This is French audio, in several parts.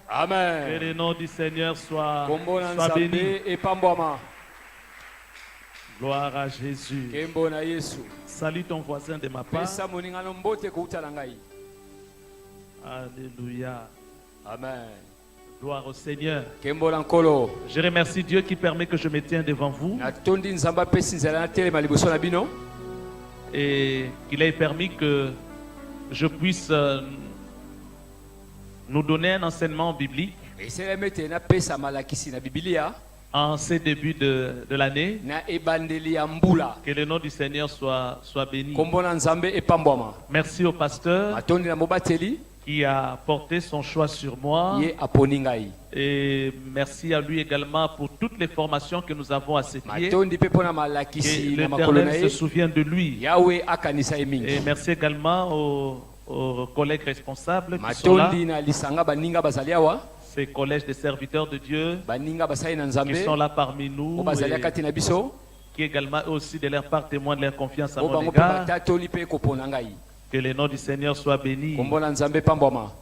Amen. Que le nom du Seigneur soit béni. Gloire à Jésus. Salue ton voisin de ma part. Alléluia. Amen. Gloire au Seigneur. Je remercie Dieu qui permet que je me tienne devant vous et qu'il ait permis que je puisse nous donner un enseignement biblique en ce début de l'année. Que le nom du Seigneur soit béni. Merci au pasteur qui a porté son choix sur moi. Et merci à lui également pour toutes les formations que nous avons à ses pieds. Que l'Éternel se souvienne de lui. Et merci également aux collègues responsables qui sont là. Ces collèges des serviteurs de Dieu qui sont là parmi nous et qui également aussi de leur part témoignent de leur confiance à mon égard. Que le nom du Seigneur soit béni.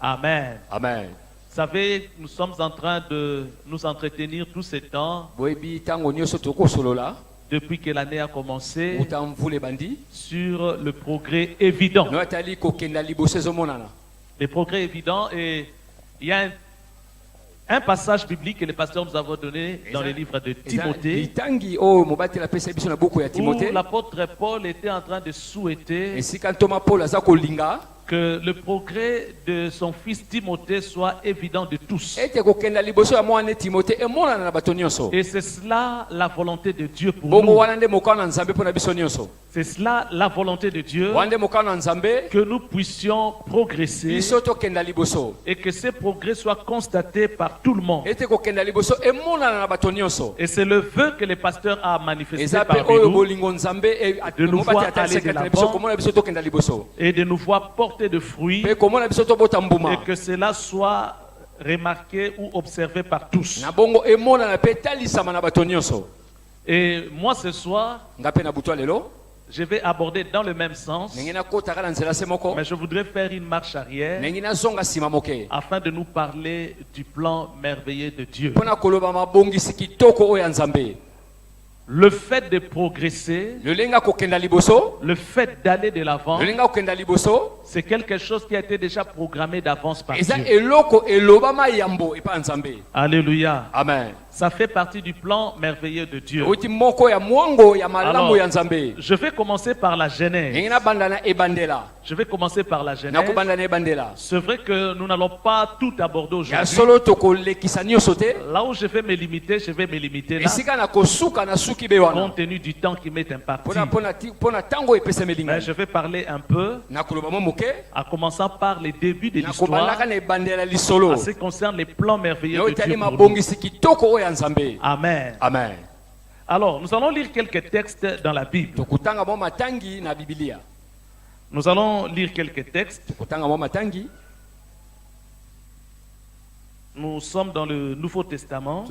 Amen. Amen. Vous savez, nous sommes en train de nous entretenir tout ce temps depuis que l'année a commencé sur le progrès évident. Le progrès évident, et il y a un passage biblique que le pasteur nous a donné dans le livre de Timothée, où l'apôtre Paul était en train de souhaiter que le progrès de son fils Timothée soit évident de tous. Et c'est cela la volonté de Dieu pour nous. C'est cela la volonté de Dieu, que nous puissions progresser et que ces progrès soient constatés par tout le monde. Et c'est le vœu que le pasteur a manifesté parmi nous, de nous voir aller de l'avant et de nous voir porter de fruits, et que cela soit remarqué ou observé par tous. Et moi ce soir, je vais aborder dans le même sens, mais je voudrais faire une marche arrière afin de nous parler du plan merveilleux de Dieu. Le fait de progresser, le fait d'aller de l'avant, c'est quelque chose qui a été déjà programmé d'avance par Dieu. Alléluia. Amen. Ça fait partie du plan merveilleux de Dieu. Alors, je vais commencer par la Genèse. Je vais commencer par la Genèse. C'est vrai que nous n'allons pas tout aborder aujourd'hui. Là où je vais me limiter là, compte tenu du temps qui m'est imparti. Mais je vais parler un peu, en commençant par les débuts de l'histoire, en ce qui concerne les plans merveilleux de Dieu pour nous. Amen. Amen. Alors, nous allons lire quelques textes dans la Bible. Nous allons lire quelques textes. Nous sommes dans le Nouveau Testament.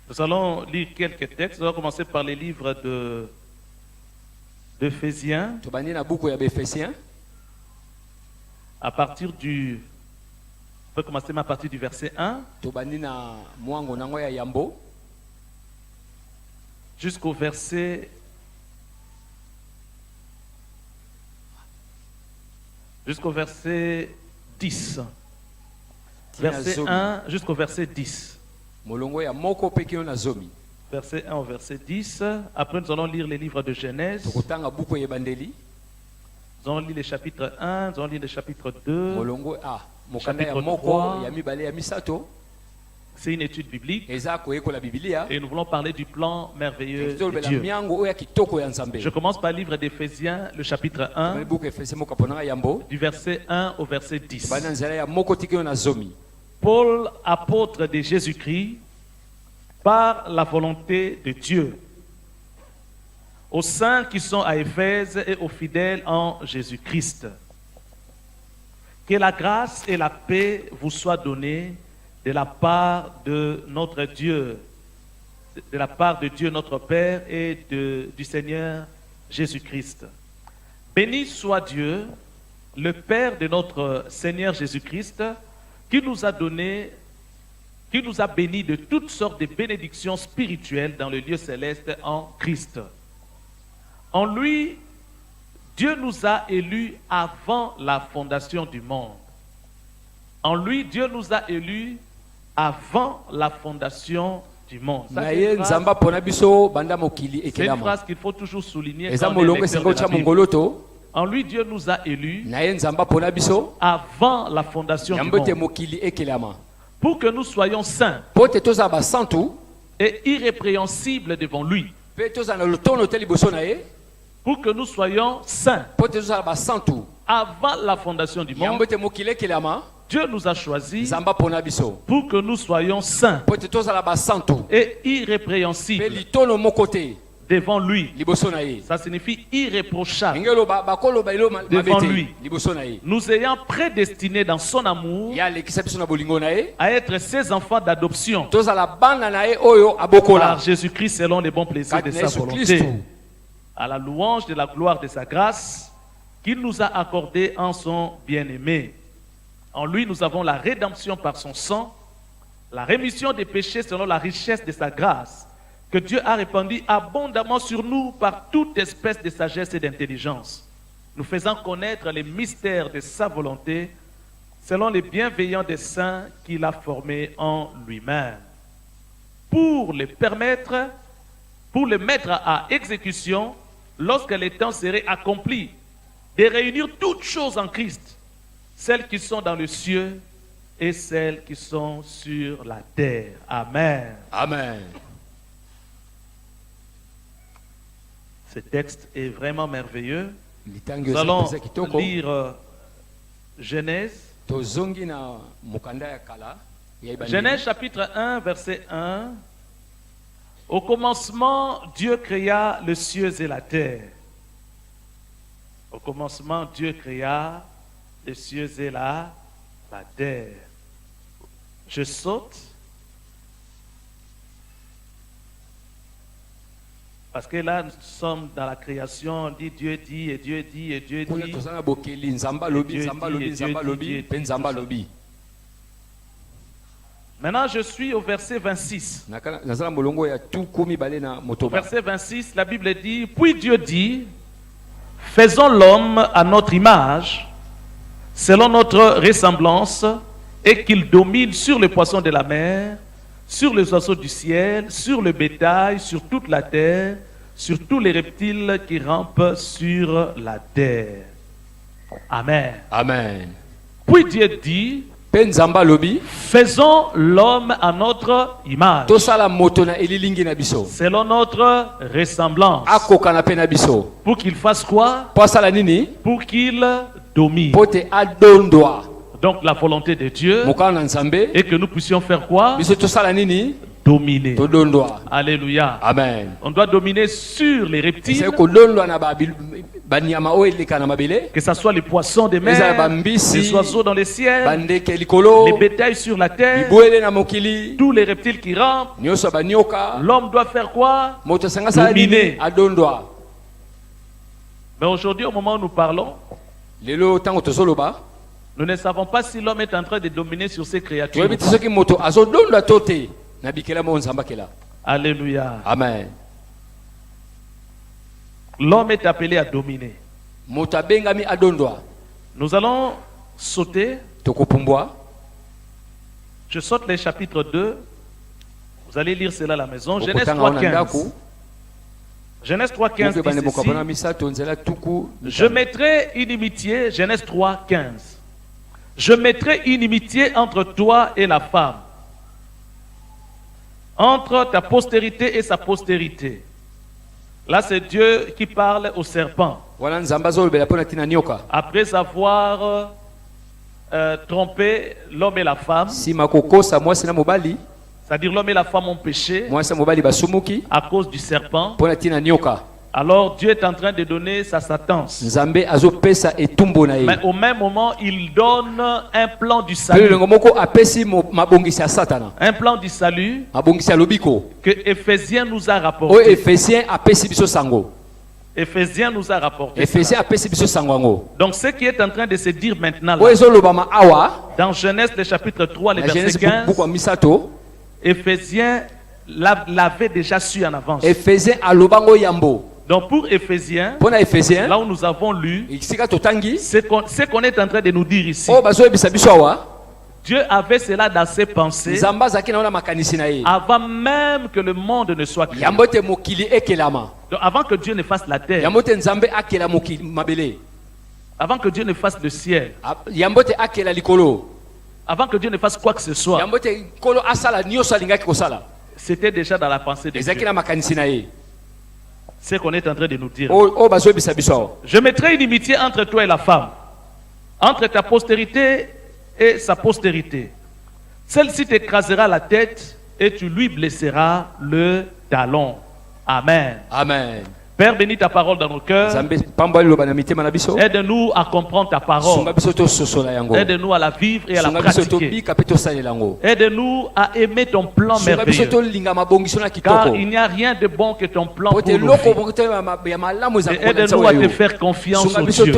Nous allons lire quelques textes. Nous allons commencer par les livres d'Éphésiens. À partir du... On peut commencer à partir du verset 1 jusqu'au verset 10. Verset 1 jusqu'au verset 10. Verset 1 au verset 10. Après, nous allons lire les livres de Genèse. Nous allons lire les chapitres 1, nous allons lire les chapitres 2, chapitre 3. C'est une étude biblique. Et nous voulons parler du plan merveilleux de Dieu. Je commence par le livre d'Éphésiens, le chapitre 1, du verset 1 au verset 10. Paul, apôtre de Jésus-Christ, par la volonté de Dieu, aux saints qui sont à Éphèse et aux fidèles en Jésus-Christ. Que la grâce et la paix vous soient données de la part de notre Dieu, de la part de Dieu notre Père et du Seigneur Jésus-Christ. Béni soit Dieu, le Père de notre Seigneur Jésus-Christ, qui nous a donné, qui nous a bénis de toutes sortes de bénédictions spirituelles dans le lieu céleste en Christ. En lui, Dieu nous a élus avant la fondation du monde. En lui, Dieu nous a élus avant la fondation du monde. C'est une phrase qu'il faut toujours souligner quand on est lecteur de la Bible. En lui, Dieu nous a élus avant la fondation du monde. Pour que nous soyons saints et irrépréhensibles devant lui. Pour que nous soyons saints avant la fondation du monde. Dieu nous a choisis pour que nous soyons saints et irrépréhensibles devant lui. Ça signifie irréprochable devant lui. Nous ayant prédestinés dans son amour à être ses enfants d'adoption par Jésus-Christ selon les bons plaisirs de sa volonté, à la louange de la gloire de sa grâce qu'il nous a accordée en son bien-aimé. En lui, nous avons la rédemption par son sang, la rémission des péchés selon la richesse de sa grâce, que Dieu a répandue abondamment sur nous par toute espèce de sagesse et d'intelligence, nous faisant connaître les mystères de sa volonté, selon les bienveillants desseins qu'il a formés en lui-même, pour les mettre à exécution lorsque les temps seraient accomplis, de réunir toutes choses en Christ, celles qui sont dans le ciel et celles qui sont sur la terre. Amen. Amen. Ce texte est vraiment merveilleux. Nous allons lire Genèse. Genèse chapitre 1, verset 1. Au commencement, Dieu créa les cieux et la terre. Au commencement, Dieu créa les cieux et la terre. Je saute parce que là nous sommes dans la création. On dit Dieu dit et Dieu dit et Dieu dit. Maintenant je suis au verset 26. Au verset 26, la Bible dit: puis Dieu dit, faisons l'homme à notre image, selon notre ressemblance, et qu'il domine sur les poissons de la mer, sur les oiseaux du ciel, sur le bétail, sur toute la terre, sur tous les reptiles qui rampent sur la terre. Amen. Amen. Puis Dieu dit, faisons l'homme à notre image, selon notre ressemblance. Pour qu'il fasse quoi? Pour qu'il domine. Donc la volonté de Dieu est que nous puissions faire quoi? Dominer. Alléluia. Amen. On doit dominer sur les reptiles, que ce soit les poissons des mers, les oiseaux dans les ciels, les bétails sur la terre, tous les reptiles qui rampent. L'homme doit faire quoi? Dominer. Mais aujourd'hui, au moment où nous parlons, nous ne savons pas si l'homme est en train de dominer sur ses créatures. Alléluia. Amen. L'homme est appelé à dominer. Nous allons sauter. Je saute les chapitres 2. Vous allez lire cela à la maison. Genèse 3.15. Genèse 3.15 dit ceci: je mettrai inimitié, Genèse 3.15. Je mettrai inimitié entre toi et la femme, entre ta postérité et sa postérité. Là, c'est Dieu qui parle au serpent. Après avoir trompé l'homme et la femme, c'est-à-dire l'homme et la femme ont péché à cause du serpent. Alors Dieu est en train de donner sa sentence. Mais au même moment, il donne un plan du salut. Un plan du salut que Éphésiens nous a rapporté. Éphésiens nous a rapporté. Donc ce qui est en train de se dire maintenant là, dans Genèse le chapitre 3, le verset 15, Éphésiens l'avait déjà su en avance. Donc pour Éphésiens, là où nous avons lu, ce qu'on est en train de nous dire ici, Dieu avait cela dans ses pensées avant même que le monde ne soit créé. Donc avant que Dieu ne fasse la terre, avant que Dieu ne fasse le ciel, avant que Dieu ne fasse quoi que ce soit, c'était déjà dans la pensée de Dieu. C'est ce qu'on est en train de nous dire. Je mettrai une inimitié entre toi et la femme, entre ta postérité et sa postérité. Celle-ci t'écrasera la tête et tu lui blesseras le talon. Amen. Amen. Père, bénis ta parole dans nos cœurs. Aide-nous à comprendre ta parole. Aide-nous à la vivre et à la pratiquer. Aide-nous à aimer ton plan merveilleux. Car il n'y a rien de bon que ton plan pour nous. Aide-nous à te faire confiance au Dieu.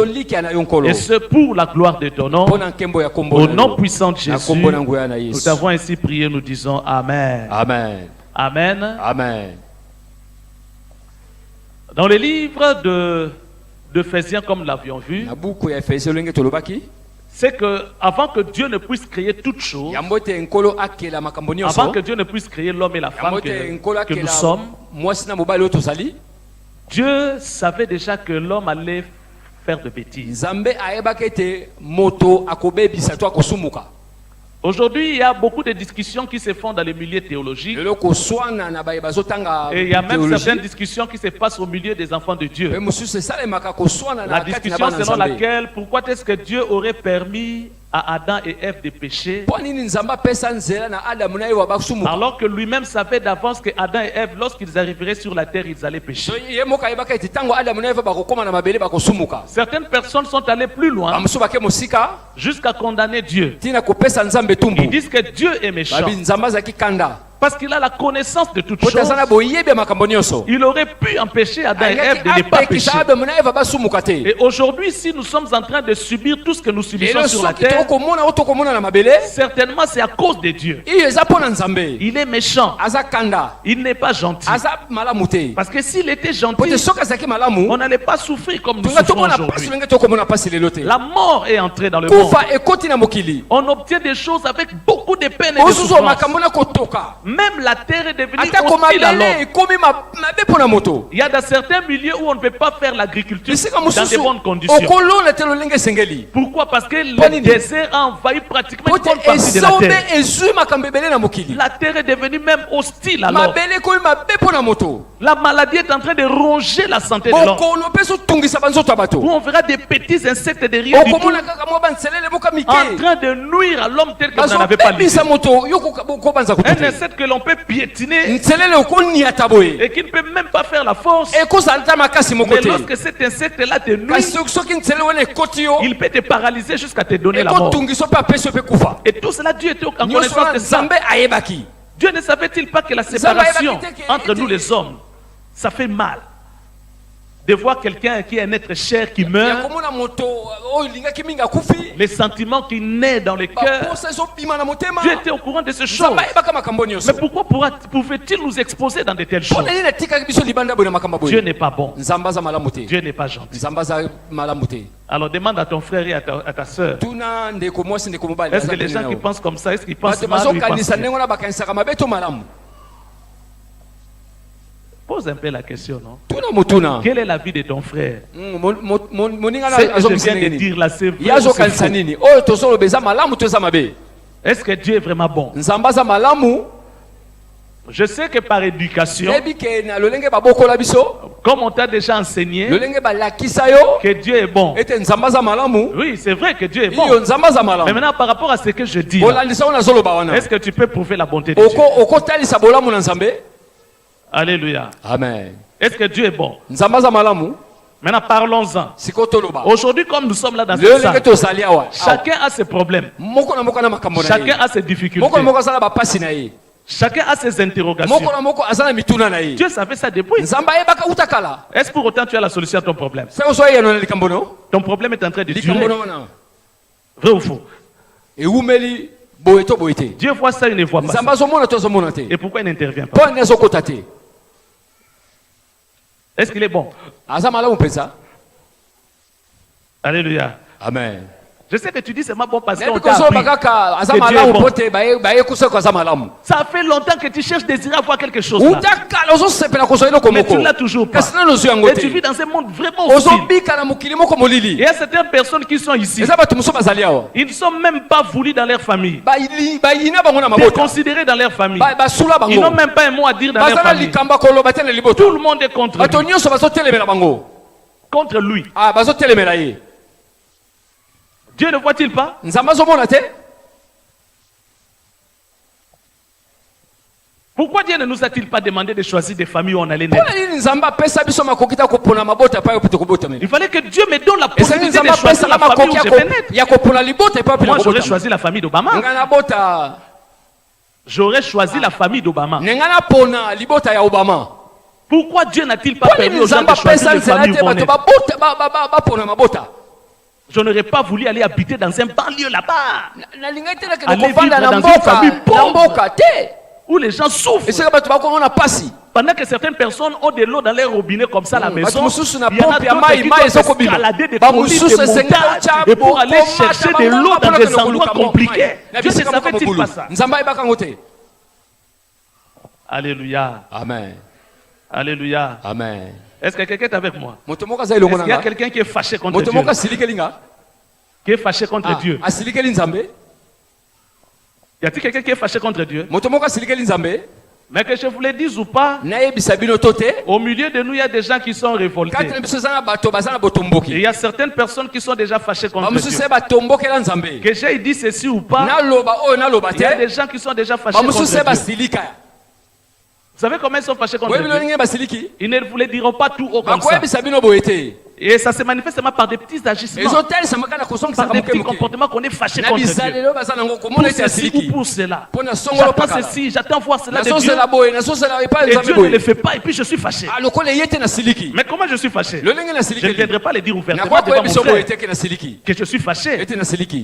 Et ce pour la gloire de ton nom. Au nom puissant de Jésus, nous t'avons ainsi prié, nous disons Amen. Amen. Amen. Amen. Dans le livre d'Éphésiens, comme nous l'avions vu, c'est que avant que Dieu ne puisse créer toute chose, avant que Dieu ne puisse créer l'homme et la femme que nous sommes, Dieu savait déjà que l'homme allait faire de bêtises. Aujourd'hui, il y a beaucoup de discussions qui se font dans les milieux théologiques. Et il y a même certaines discussions qui se passent au milieu des enfants de Dieu. La discussion selon laquelle, pourquoi est-ce que Dieu aurait permis à Adam et Ève de pécher, alors que lui-même savait d'avance que Adam et Ève, lorsqu'ils arriveraient sur la terre, ils allaient pécher. Certaines personnes sont allées plus loin jusqu'à condamner Dieu. Ils disent que Dieu est méchant parce qu'il a la connaissance de toutes choses. Il aurait pu empêcher Adam et Ève de ne pas pécher. Et aujourd'hui, si nous sommes en train de subir tout ce que nous subissons sur la terre, certainement c'est à cause de Dieu. Il est méchant. Il n'est pas gentil. Parce que s'il était gentil, on n'allait pas souffrir comme nous souffrons aujourd'hui. La mort est entrée dans le monde. On obtient des choses avec beaucoup de peine et de souffrance. Même la terre est devenue hostile à l'homme. Il y a dans certains milieux où on ne peut pas faire l'agriculture dans de bonnes conditions. Pourquoi? Parce que le désert a envahi pratiquement une bonne partie de la terre. La terre est devenue même hostile à l'homme. La maladie est en train de ronger la santé de l'homme. Où on verra des petits insectes derrière du tout, en train de nuire à l'homme tel que vous n'en avez pas l'idée. Un insecte que l'on peut piétiner et qui ne peut même pas faire la force. Mais lorsque cet insecte-là te nuit, il peut te paralyser jusqu'à te donner la mort. Et tout cela, Dieu était en connaissance de ça. Dieu ne savait-il pas que la séparation entre nous les hommes, ça fait mal de voir quelqu'un qui est un être cher qui meurt, les sentiments qui naissent dans le cœur. Dieu était au courant de ces choses. Mais pourquoi pouvait-il nous exposer dans de telles choses? Dieu n'est pas bon. Dieu n'est pas gentil. Alors demande à ton frère et à ta soeur. Est-ce que les gens qui pensent comme ça, est-ce qu'ils pensent mal ou ils pensent bien? Pose un peu la question, non? Quelle est la vie de ton frère? Ce que je viens de dire là, c'est vrai ou c'est faux? Est-ce que Dieu est vraiment bon? Je sais que par éducation, comme on t'a déjà enseigné que Dieu est bon. Oui, c'est vrai que Dieu est bon. Mais maintenant, par rapport à ce que je dis, est-ce que tu peux prouver la bonté de Dieu? Alléluia. Amen. Est-ce que Dieu est bon? Maintenant, parlons-en. Aujourd'hui, comme nous sommes là dans cette salle, chacun a ses problèmes. Chacun a ses difficultés. Chacun a ses interrogations. Dieu savait ça depuis. Est-ce pour autant tu as la solution à ton problème? Ton problème est en train de durer. Vrai ou faux? Dieu voit ça, il ne voit pas ça. Et pourquoi il n'intervient pas? Est-ce qu'il est bon? Alléluia. Amen. Je sais que tu dis c'est ma bon parce qu'on t'a appris que Dieu est bon. Ça fait longtemps que tu cherches désirer avoir quelque chose là. Mais tu ne l'as toujours pas. Et tu vis dans un monde vraiment hostile. Il y a certaines personnes qui sont ici. Ils ne sont même pas voulus dans leur famille. Déconsidérés dans leur famille. Ils n'ont même pas un mot à dire dans leur famille. Tout le monde est contre lui. Contre lui. Dieu ne voit-il pas? Pourquoi Dieu ne nous a-t-il pas demandé de choisir des familles où on allait naître? Il fallait que Dieu me donne la possibilité de choisir la famille où je vais naître. Moi, j'aurais choisi la famille d'Obama. J'aurais choisi la famille d'Obama. Pourquoi Dieu n'a-t-il pas permis aux gens de choisir les familles où on est? Je n'aurais pas voulu aller habiter dans un banlieue là-bas. Aller vivre dans une famille pauvre où les gens souffrent. Pendant que certaines personnes ont de l'eau dans leur robinet comme ça à la maison, il y en a d'autres qui doivent escalader des collines, des montagnes et pour aller chercher de l'eau dans des endroits compliqués. Dieu ne savait-il pas ça? Alléluia. Amen. Alléluia. Amen. Est-ce que quelqu'un est avec moi? Est-ce qu'il y a quelqu'un qui est fâché contre Dieu? Qui est fâché contre Dieu? Y a-t-il quelqu'un qui est fâché contre Dieu? Mais que je vous le dise ou pas, au milieu de nous, il y a des gens qui sont révoltés. Et il y a certaines personnes qui sont déjà fâchées contre Dieu. Que j'ai dit ceci ou pas, il y a des gens qui sont déjà fâchés contre Dieu. Vous savez comment ils sont fâchés contre Dieu? Ils ne vous le diront pas tout haut comme ça. Et ça se manifeste seulement par des petits agissements, par des petits comportements qu'on est fâché contre Dieu. Pour ceci ou pour cela. J'attends ceci, j'attends voir cela de Dieu. Et Dieu ne le fait pas et puis je suis fâché. Mais comment je suis fâché? Je ne viendrai pas le dire ouvertement devant mon frère que je suis fâché.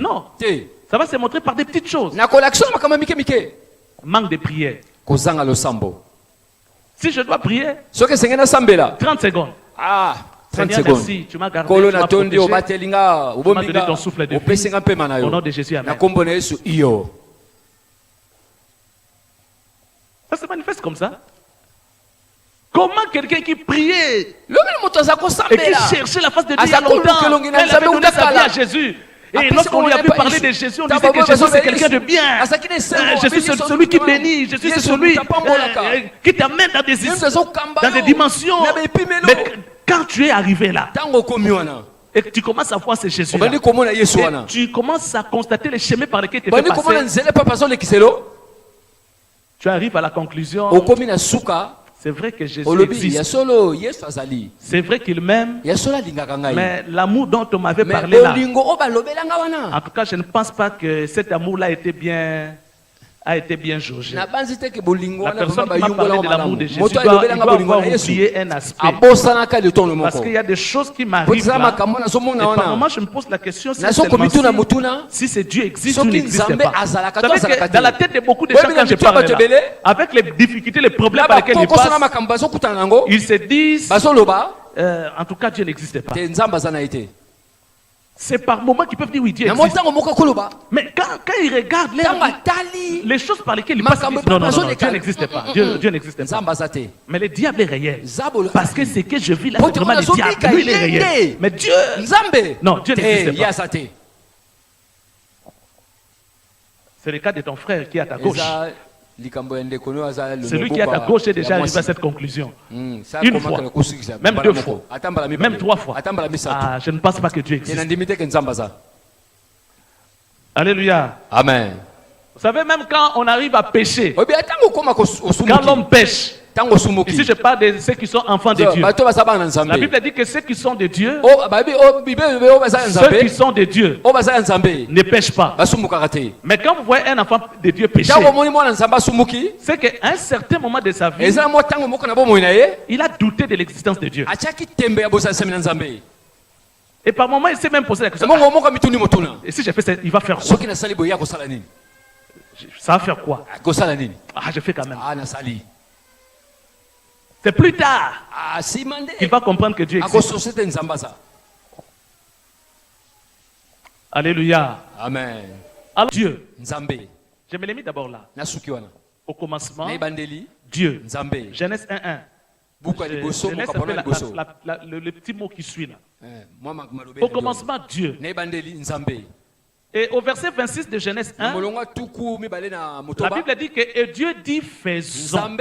Non. Ça va se montrer par des petites choses. Manque de prière. Si je dois prier, 30 secondes. Ah, 30 Seigneur, secondes. merci, tu m'as gardé, tu m'as protégé, tu m'as donné ton souffle de vie. Au nom de Jésus, amen. Ça se manifeste comme ça. Comment quelqu'un qui priait et qui cherchait la face de Dieu il y a longtemps, elle avait donné sa vie à Jésus. Et lorsqu'on lui a vu parler de Jésus, on disait que Jésus c'est quelqu'un de bien. Jésus c'est celui qui bénit. Jésus c'est celui qui t'amène dans des dimensions. Mais quand tu es arrivé là, et que tu commences à voir ce Jésus là, tu commences à constater les chemins par lesquels tu es passé, tu arrives à la conclusion. C'est vrai que Jésus existe. C'est vrai qu'il m'aime. Mais l'amour dont on m'avait parlé là, en tout cas, je ne pense pas que cet amour-là a été bien jaugé. La personne qui m'a parlé de l'amour de Jésus doit avoir oublié un aspect. Parce qu'il y a des choses qui m'arrivent là. Et par moment, je me pose la question si ce Dieu existe ou n'existe pas. Vous savez que dans la tête de beaucoup de gens, quand je parle là, avec les difficultés, les problèmes par lesquels ils passent, ils se disent, en tout cas, Dieu n'existe pas. C'est par moments qu'ils peuvent dire oui, Dieu existe. Mais quand ils regardent les choses par lesquelles ils passent, ils disent non, Dieu n'existe pas. Dieu n'existe pas. Mais le diable est réel. Parce que ce que je vis là, c'est vraiment le diable. Lui, il est réel. Mais Dieu, non, Dieu n'existe pas. C'est le cas de ton frère qui est à ta gauche. Celui qui est à ta gauche est déjà arrivé à cette conclusion. Une fois, même deux fois, même trois fois. Ah, je ne pense pas que Dieu existe. Alléluia. Amen. Vous savez, même quand on arrive à pécher, quand l'homme pêche, Ici, je parle de ceux qui sont enfants de Dieu. La Bible dit que ceux qui sont de Dieu, ceux qui sont de Dieu, ne pêchent pas. Mais quand vous voyez un enfant de Dieu pécher, c'est qu'à un certain moment de sa vie, il a douté de l'existence de Dieu. Et par moments, il s'est même posé la question. Et si j'ai fait ça, il va faire quoi? Ça va faire quoi? Ah, je fais quand même. C'est plus tard qu'il va comprendre que Dieu existe. Alléluia. Amen. Alors Dieu, je me l'ai mis d'abord là. Au commencement, Dieu. Genèse 1:1. Je laisse un peu le petit mot qui suit là. Au commencement, Dieu. Et au verset 26 de Genèse 1, la Bible dit que et Dieu dit faisons.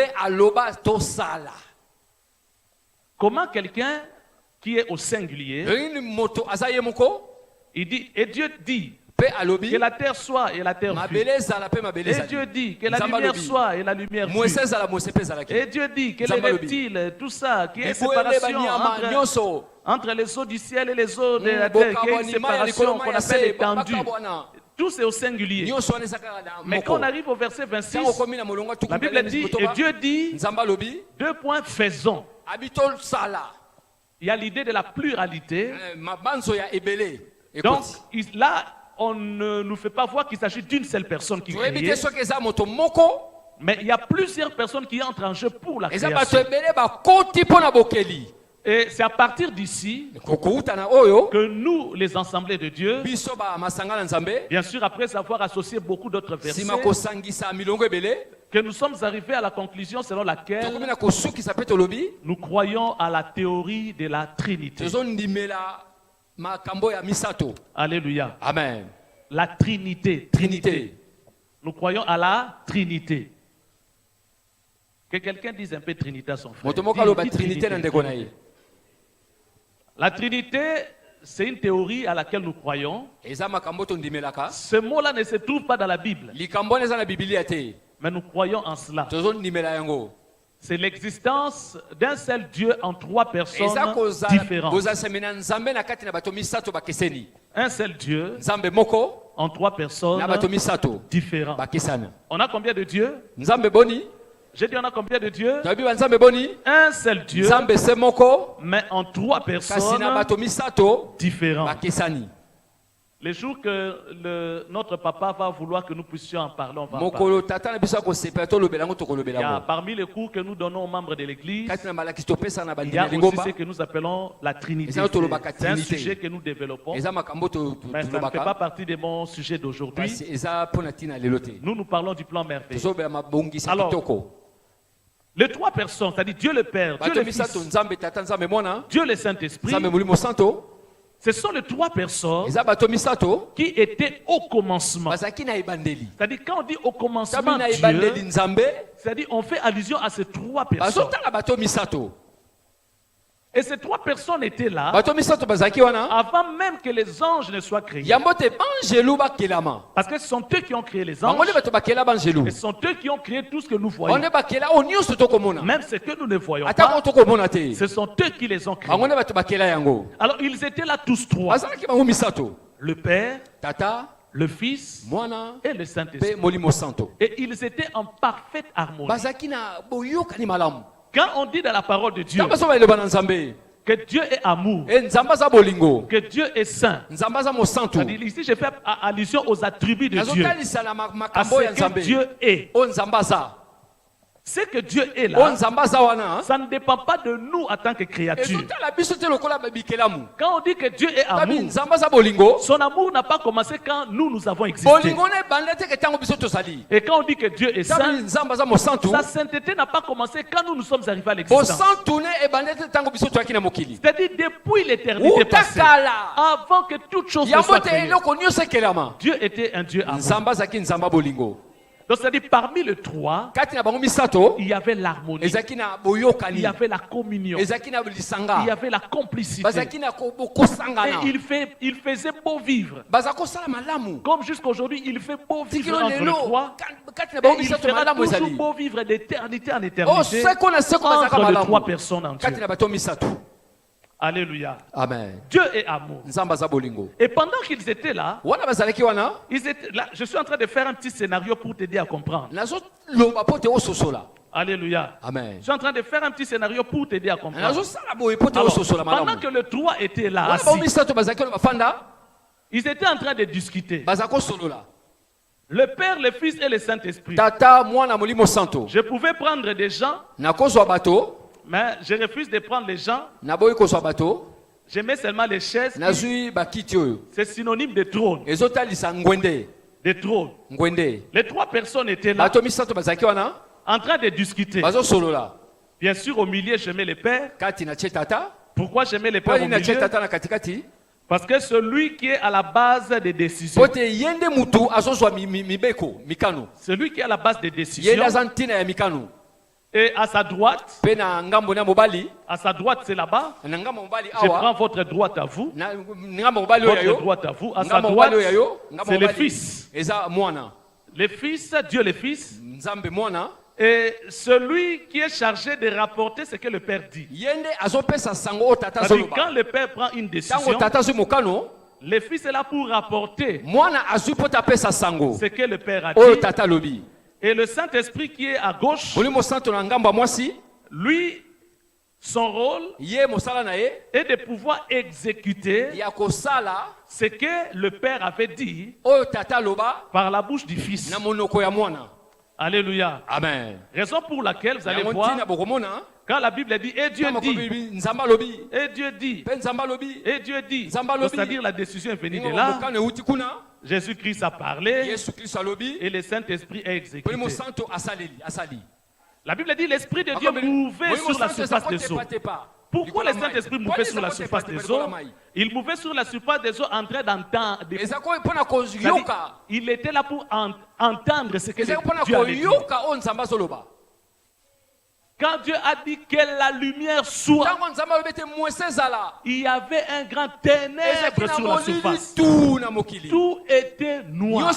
Comment quelqu'un qui est au singulier, il dit, et Dieu dit que la terre soit et la terre fut. Et Dieu dit que la lumière soit et la lumière fut. Et Dieu dit que les reptiles, tout ça, qu'il y ait une séparation entre les eaux du ciel et les eaux de la terre, qu'il y ait une séparation qu'on appelle étendue. Tout c'est au singulier. Mais quand on arrive au verset 26, la Bible dit, et Dieu dit, deux points, faisons. Il y a l'idée de la pluralité. Donc là, on ne nous fait pas voir qu'il s'agit d'une seule personne qui crée. Mais il y a plusieurs personnes qui entrent en jeu pour la création. Et c'est à partir d'ici que nous, les assemblées de Dieu, bien sûr après avoir associé beaucoup d'autres versets, que nous sommes arrivés à la conclusion selon laquelle nous croyons à la théorie de la Trinité. Alléluia. Amen. La Trinité. Nous croyons à la Trinité. Que quelqu'un dise un peu Trinité à son frère. La Trinité, c'est une théorie à laquelle nous croyons. Ce mot-là ne se trouve pas dans la Bible. Mais nous croyons en cela. C'est l'existence d'un seul Dieu en trois personnes différentes. Un seul Dieu en trois personnes différentes. On a combien de dieux? J'ai dit on a combien de dieux? Un seul Dieu, mais en trois personnes différentes. Les jours que notre papa va vouloir que nous puissions en parler, on va en parler. Il y a parmi les cours que nous donnons aux membres de l'église, il y a aussi ce que nous appelons la Trinité. C'est un sujet que nous développons, mais ça ne fait pas partie de mon sujet d'aujourd'hui. Nous parlons du plan merveilleux. Alors, les trois personnes, c'est-à-dire Dieu le Père, Dieu le Fils, Dieu le Saint-Esprit, ce sont les trois personnes qui étaient au commencement. C'est-à-dire quand on dit au commencement Dieu, c'est-à-dire on fait allusion à ces trois personnes. Et ces trois personnes étaient là avant même que les anges ne soient créés. Parce que ce sont eux qui ont créé les anges. Et ce sont eux qui ont créé tout ce que nous voyons. Même ce que nous ne voyons pas, ce sont eux qui les ont créés. Alors ils étaient là tous trois. Le Père, le Fils et le Saint-Esprit. Et ils étaient en parfaite harmonie. Quand on dit dans la parole de Dieu que Dieu est amour, que Dieu est saint, c'est-à-dire ici je fais allusion aux attributs de Dieu, à ce que Dieu est. Ce que Dieu est là, ça ne dépend pas de nous en tant que créatures. Quand on dit que Dieu est amour, son amour n'a pas commencé quand nous avons existé. Et quand on dit que Dieu est saint, sa sainteté n'a pas commencé quand nous sommes arrivés à l'existence. C'est-à-dire depuis l'éternité passée, avant que toute chose ne soit créée, Dieu était un Dieu amour. Donc c'est-à-dire parmi les trois, il y avait l'harmonie, il y avait la communion, il y avait la complicité. Et il faisait beau vivre. Comme jusqu'à aujourd'hui, il fait beau vivre entre les trois. Et il fera toujours beau vivre d'éternité en éternité entre les trois personnes en Dieu. Alléluia. Amen. Dieu est amour. Et pendant qu'ils étaient là, je suis en train de faire un petit scénario pour t'aider à comprendre. Alléluia. Amen. Je suis en train de faire un petit scénario pour t'aider à comprendre. Alors, pendant que les trois étaient là, assis, ils étaient en train de discuter. Le Père, le Fils et le Saint-Esprit. Je pouvais prendre des gens, mais je refuse de prendre les gens. Je mets seulement les chaises. C'est synonyme de trône. De trône. Les trois personnes étaient là, en train de discuter. Bien sûr, au milieu, je mets le Père. Pourquoi je mets le Père au milieu? Parce que celui qui est à la base des décisions. Celui qui est à la base des décisions. Et à sa droite, c'est là-bas. Je prends votre droite à vous. Votre droite à vous. À sa droite, c'est le Fils. Le Fils, Dieu le Fils. Et celui qui est chargé de rapporter ce que le Père dit. Quand le Père prend une décision, le Fils est là pour rapporter ce que le Père a dit. Et le Saint-Esprit qui est à gauche, lui, son rôle est de pouvoir exécuter ce que le Père avait dit par la bouche du Fils. Alléluia. Amen. Raison pour laquelle vous allez voir, quand la Bible dit, et Dieu dit, et Dieu dit, et Dieu dit, c'est-à-dire la décision est venue de là, Jésus-Christ a parlé et le Saint-Esprit a exécuté. La Bible dit, l'Esprit de Dieu mouvait sur la surface des eaux. Pourquoi le Saint-Esprit mouvait sur la surface des eaux? Il mouvait sur la surface des eaux en train d'entendre. Il était là pour entendre ce que Dieu avait dit. Quand Dieu a dit que la lumière soit, il y avait un grand ténèbre sur la surface. Tout était noir.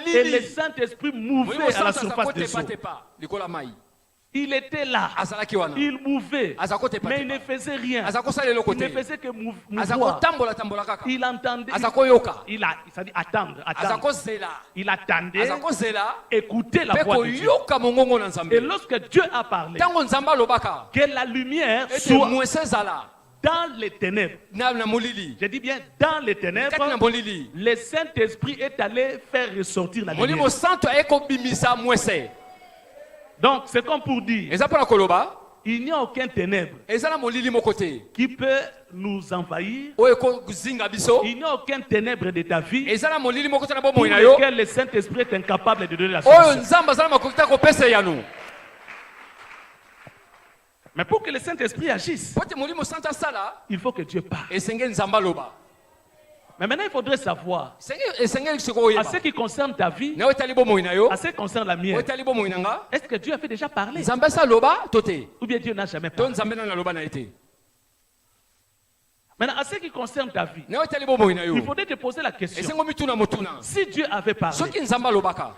Et le Saint-Esprit mouvait à la surface des eaux. Il était là, il mouvait, mais il ne faisait rien. Il ne faisait que mouvoir. Il entendait, c'est-à-dire attendre. Il attendait, écouter la voix de Dieu. Et lorsque Dieu a parlé, que la lumière soit dans les ténèbres, je dis bien dans les ténèbres, le Saint-Esprit est allé faire ressortir la lumière. Donc, c'est comme pour dire, il n'y a aucun ténèbre qui peut nous envahir. Il n'y a aucun ténèbre de ta vie pour lequel le Saint-Esprit est incapable de donner la solution. Mais pour que le Saint-Esprit agisse, il faut que Dieu parle. Mais maintenant, il faudrait savoir, à ce qui concerne ta vie, à ce qui concerne la mienne, est-ce que Dieu a fait déjà parler? Ou bien Dieu n'a jamais parlé? Maintenant, à ce qui concerne ta vie, il faudrait te poser la question. Si Dieu avait parlé,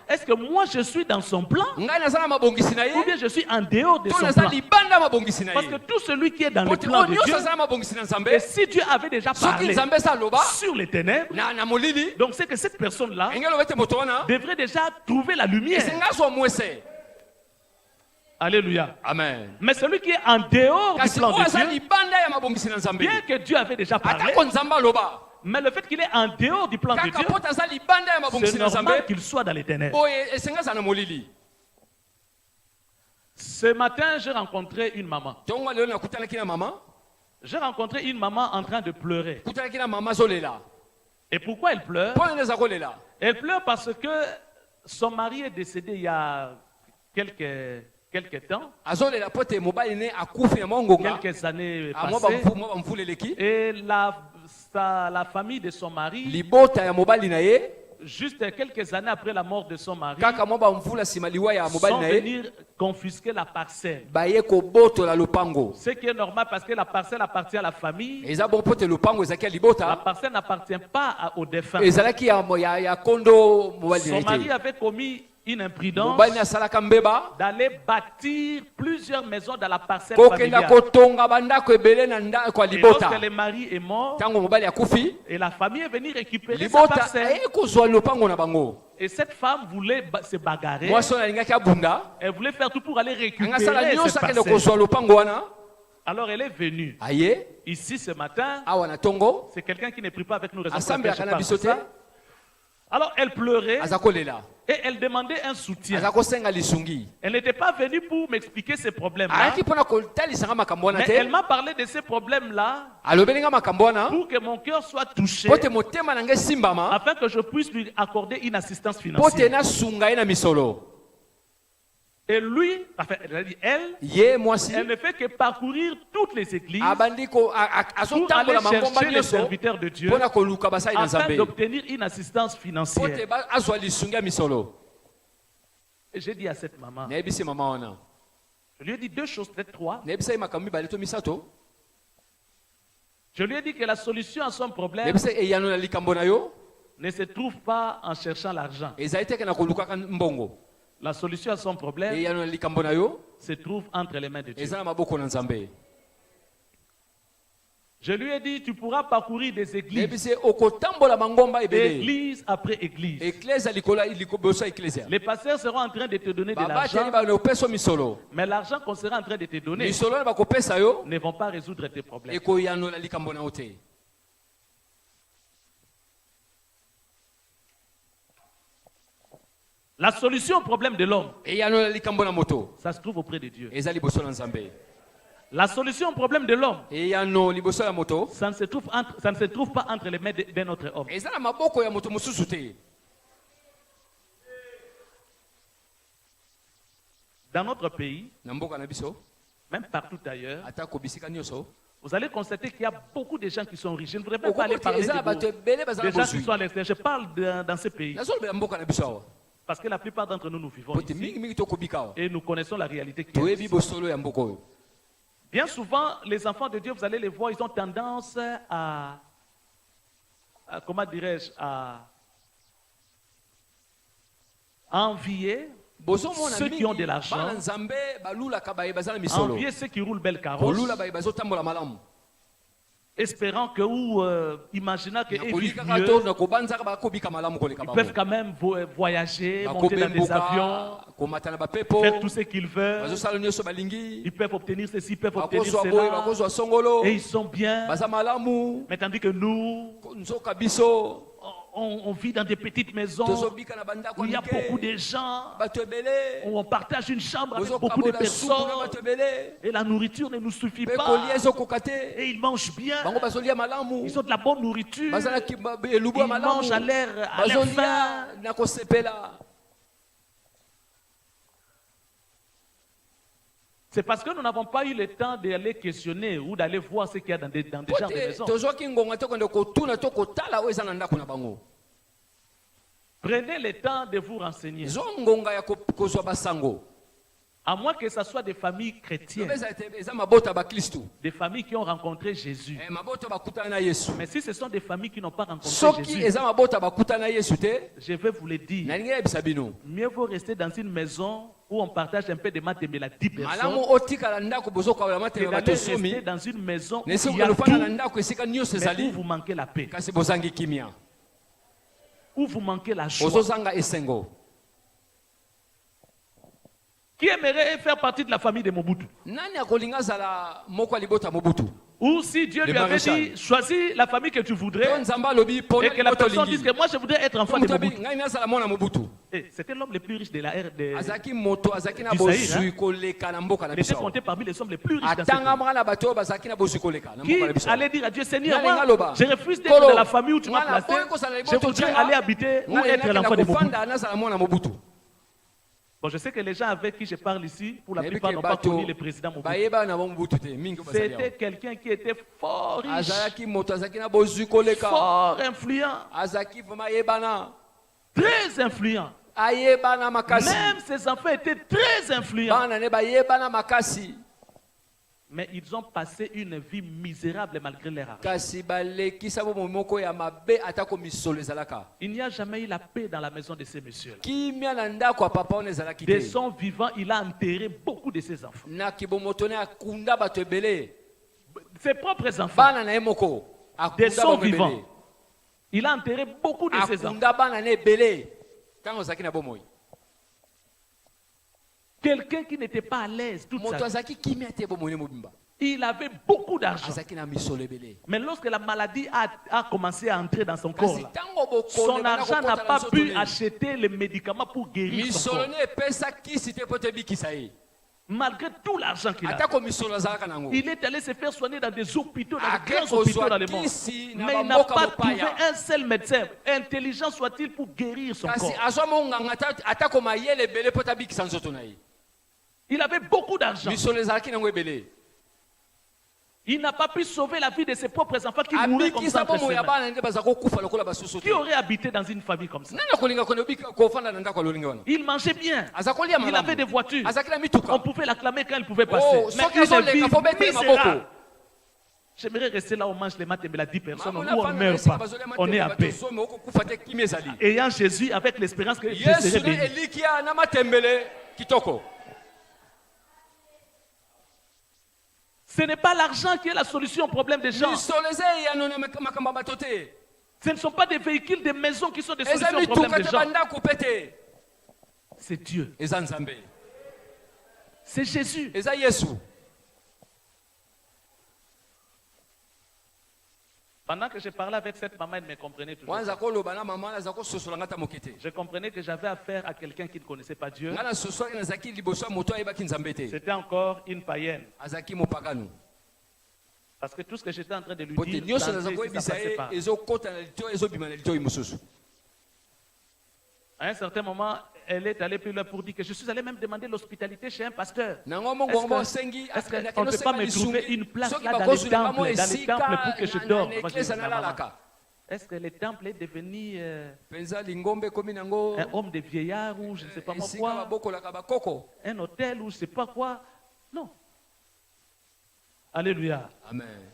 est-ce que moi je suis dans son plan? Ou bien je suis en dehors de son plan? Parce que tout celui qui est dans le plan de Dieu, et si Dieu avait déjà parlé sur les ténèbres, donc c'est que cette personne-là devrait déjà trouver la lumière. Alléluia. Amen. Mais celui qui est en dehors du plan de Dieu, bien que Dieu avait déjà parlé, mais le fait qu'il est en dehors du plan de Dieu, c'est normal qu'il soit dans les ténèbres. Ce matin, j'ai rencontré une maman. J'ai rencontré une maman en train de pleurer. Et pourquoi elle pleure? Elle pleure parce que son mari est décédé il y a quelques temps, quelques années passées, et la famille de son mari juste quelques années après la mort de son mari, kaka moba mvula simaliwa ya mobali sont na ye venus confisquer la parcelle. baye kobotola lopango. Ce qui est normal parce que la parcelle appartient à la famille. Eza bon pote lopango ezaki ya La libota parcelle n'appartient pas au défunt. ezalaki ya kondo mobali Son na mari ye avait commis une imprudence mobali na asalaka mbeba d'aller bâtir plusieurs maisons dans la parcelle kokenda familiale. kotonga bandako ebele na ndako ya Et lorsque libota le mari est mort, ntango mobali akufi et la famille est venue récupérer sa libota parcelle, ekozwa lopango na bango et cette femme voulait se bagarrer, mwasi oyo alingaki abunda elle voulait faire tout pour aller récupérer angasala cette nyonso akende parcelle. kozwa lopango wana Alors elle est venue. aye Ici ce matin, awa na tongo c'est quelqu'un qui ne prie pas avec nous. Raison pour laquelle asambelaka je na parle biso de te ça. Alors elle pleurait aza kolela et elle demandait un soutien. aza kosenga lisungi Elle n'était pas venue pour m'expliquer ces problèmes-là, ayaki mpona kotalisanga makambo wana mais te elle m'a parlé de ces problèmes-là alobelinga makambo wana pour que mon cœur soit touché, po te motema na ngai esimbama afin que je puisse lui accorder une assistance po te financière. nasunga ye na misolo Et lui, enfin, elle a dit elle, ye mwasi elle ne fait que parcourir toutes les églises abandi pour aller azotambola mangomba chercher les nyonso serviteurs de Dieu mpona koluka basali na afin nzambe d'obtenir une assistance po te financière. azwa lisungi ya misolo Et j'ai dit à cette maman, nayebisi mama wana je lui ai dit deux choses, peut-être trois. nayebisa ye makambo mibale to misato Je lui ai dit que la solution à son problème nayebisa eyano na likambo na yo ne se trouve pas en cherchant l'argent. ezali teke na kolukaka mbongo La solution à son problème eyano na likambo na yo se trouve entre les mains de Dieu. eza na maboko na nzambe Je lui ai dit, tu pourras parcourir des églises, nayebisi okotambola mangomba ebele église après église. eklezia liboso ya eklezia Les pasteurs seront en train de te donner de babateli l'argent, bakopesa yo misolo mais l'argent qu'on sera en train de te donner misolo wana bakopesa yo ne vont pas résoudre tes problèmes. ekoyanola likambo na yo te La solution au problème de l'homme, eyanola likambo na moto ça se trouve auprès de Dieu. eza liboso na nzambe La solution au problème de l'homme, eyano liboso ya moto ça ne se trouve pas entre les mains d'un autre homme. eza na maboko ya moto mosusu te Dans notre pays, na mboka na biso même partout ailleurs, atako bisika nyonso vous allez constater qu'il y a beaucoup de gens qui sont riches. Je ne voudrais même pas aller parler eza na bato ebele baza des na gens qui bozwi sont à l'extérieur. Je parle dans ce pays. nazolobela mboka na biso awa Parce que la plupart d'entre nous, nous vivons po te ici mingimingi tokobika awa et nous connaissons la réalité qui est toyebi ici. bosolo ya mboka oyo Bien souvent, les enfants de Dieu, vous allez les voir, ils ont tendance à comment dirais-je, à envier bozomona ceux qui ont de mingi l'argent, bana nzambe balulaka baye baza na misolo envier ceux qui roulent belle carrosse, kolula baye bazotambola malamu espérant que ou imaginant qu'ils vivent nakolikaka mieux, to nakobanzaka bakobika malamu koleka ils peuvent bango quand même voyager, monter dans des avions, bakobembuka komata na bapepo faire tout ce qu'ils veulent. bazosala nyonso balingi Ils peuvent obtenir ceci, ils peuvent obtenir bakozwa boye cela, bakozwa songolo et ils sont bien. baza malamu Mais tandis que nous, nzoka biso on vit dans des petites maisons tozobika na bandako où il y a mike beaucoup de gens, bato ebele où on partage une chambre avec beaucoup de bozokabola supu na personnes, bato ebele et la nourriture ne nous suffit mpe pas. kolia ezokoka te Et ils mangent bien, bango bazolia malamu ils ont de la bonne nourriture, baza na elubu ya ils malamu mangent à l'air faim. bazolia na kosepela C'est parce que nous n'avons pas eu le temps d'aller questionner ou d'aller voir ce qu'il y a dans des genres de maisons. tozwaki ngonga te kokende kotuna to kotala oyo eza na ndako na bango Prenez le temps de vous renseigner. zwa ngonga ya kozwa basango À moins que ce soit des familles chrétiennes, eza mabota ya baklistu des familles qui ont rencontré Jésus. mabota bakutana na yesu Mais si ce sont des familles qui n'ont pas rencontré soki Jésus, eza mabota bakutana na yesu te je vais vous le dire. nalingi yebisa bino Mieux vaut rester dans une maison où on partage un peu de matembela 10 malamu personnes otikala ndako bozokabala que mateme d'aller bato somi rester dans une maison où nesi il y a kolofanda na tout, ndako esika nyonso mais où ezali vous manquez la paix, kasi bozangi kimia où vous manquez la joie. ozozanga esengo Qui aimerait faire partie de la famille de Mobutu? nani akolinga azala moko ya libota mobutu Ou si Dieu Le lui avait maréchal. dit, choisis la famille que tu to voudrais, nzambe alobi mpona et que la libota personne dise olingi que moi je voudrais être enfant de moto abi Mobutu. ngai nazala mwana mobutu C'était l'homme le plus riche de la ère de... azalaki moto azalaki na Du Zaïre, bozwi koleka na mboka na Il était biso compté parmi les hommes les plus riches dans ce pays. atangamaka na bato oyo bazalaki na bozwi koleka na Qui mboka na biso allait dire à Dieu, Seigneur, Nani moi, ngaloba. je refuse d'être Kolo. dans la famille où tu m'as Ngala, placé. po ekosala Je liboto voudrais tia. aller habiter ou ngai être l'enfant nakenda de Mobutu. kofanda nazala mwana mobutu Bon, je sais que les gens avec qui je parle ici, pour la nayebi plupart, ke n'ont pas bato connu le président Mobutu. bayeba na bango mobutu te mingi oyo bazali C'était awa. quelqu'un qui était fort riche, azalaki moto azalaki na bozwi koleka fort influent. azalaki vraimen ayebana très influents. Même ses enfants étaient très influents. Mais ils ont passé une vie misérable malgré leur argent. Il n'y a jamais eu la paix dans la maison de ces messieurs. De son vivant, il a enterré beaucoup de ses enfants. Ses propres enfants. De son vivant, il a enterré beaucoup de ses enfants. Quelqu'un qui n'était pas à l'aise toute sa vie. Il avait beaucoup d'argent. Mais lorsque la maladie a commencé à entrer dans son corps, son argent n'a pas pu acheter les médicaments pour guérir son corps. Malgré tout l'argent qu'il a, il est allé se faire soigner dans des hôpitaux, dans des grands hôpitaux dans le monde. Mais il n'a pas trouvé un seul médecin, intelligent soit-il, pour guérir son corps. Il avait beaucoup d'argent. Il n'a pas pu sauver la vie de ses propres enfants qui mouraient comme ça. Qui aurait habité dans une famille comme ça? Il mangeait bien. Il avait des voitures. On pouvait l'acclamer quand il pouvait passer. Mais une vie misérable. J'aimerais rester là où on mange les maths et la 10 personnes, où on ne meurt pas. On est à paix. Ayant Jésus avec l'espérance que Jésus serait béni. Ce n'est pas l'argent qui est la solution au problème des gens. Ce ne sont pas des véhicules, des maisons qui sont des solutions au problème des gens. C'est Dieu. C'est Jésus. Pendant que je parlais avec cette maman, elle ne me comprenait toujours pas. Je comprenais que j'avais affaire à quelqu'un qui ne connaissait pas Dieu. C'était encore une païenne. Parce que tout ce que j'étais en train de lui dire, ça passait pas. À un certain moment, elle est allée plus loin pour dire que je suis allé même demander l'hospitalité chez un pasteur. Est-ce qu'on ne peut pas me trouver une place là dans les temples pour que je dorme? Est-ce que le temple est devenu un homme de vieillard ou je ne sais pas moi quoi? Un hôtel ou je ne sais pas quoi? Non. Alléluia. Amen.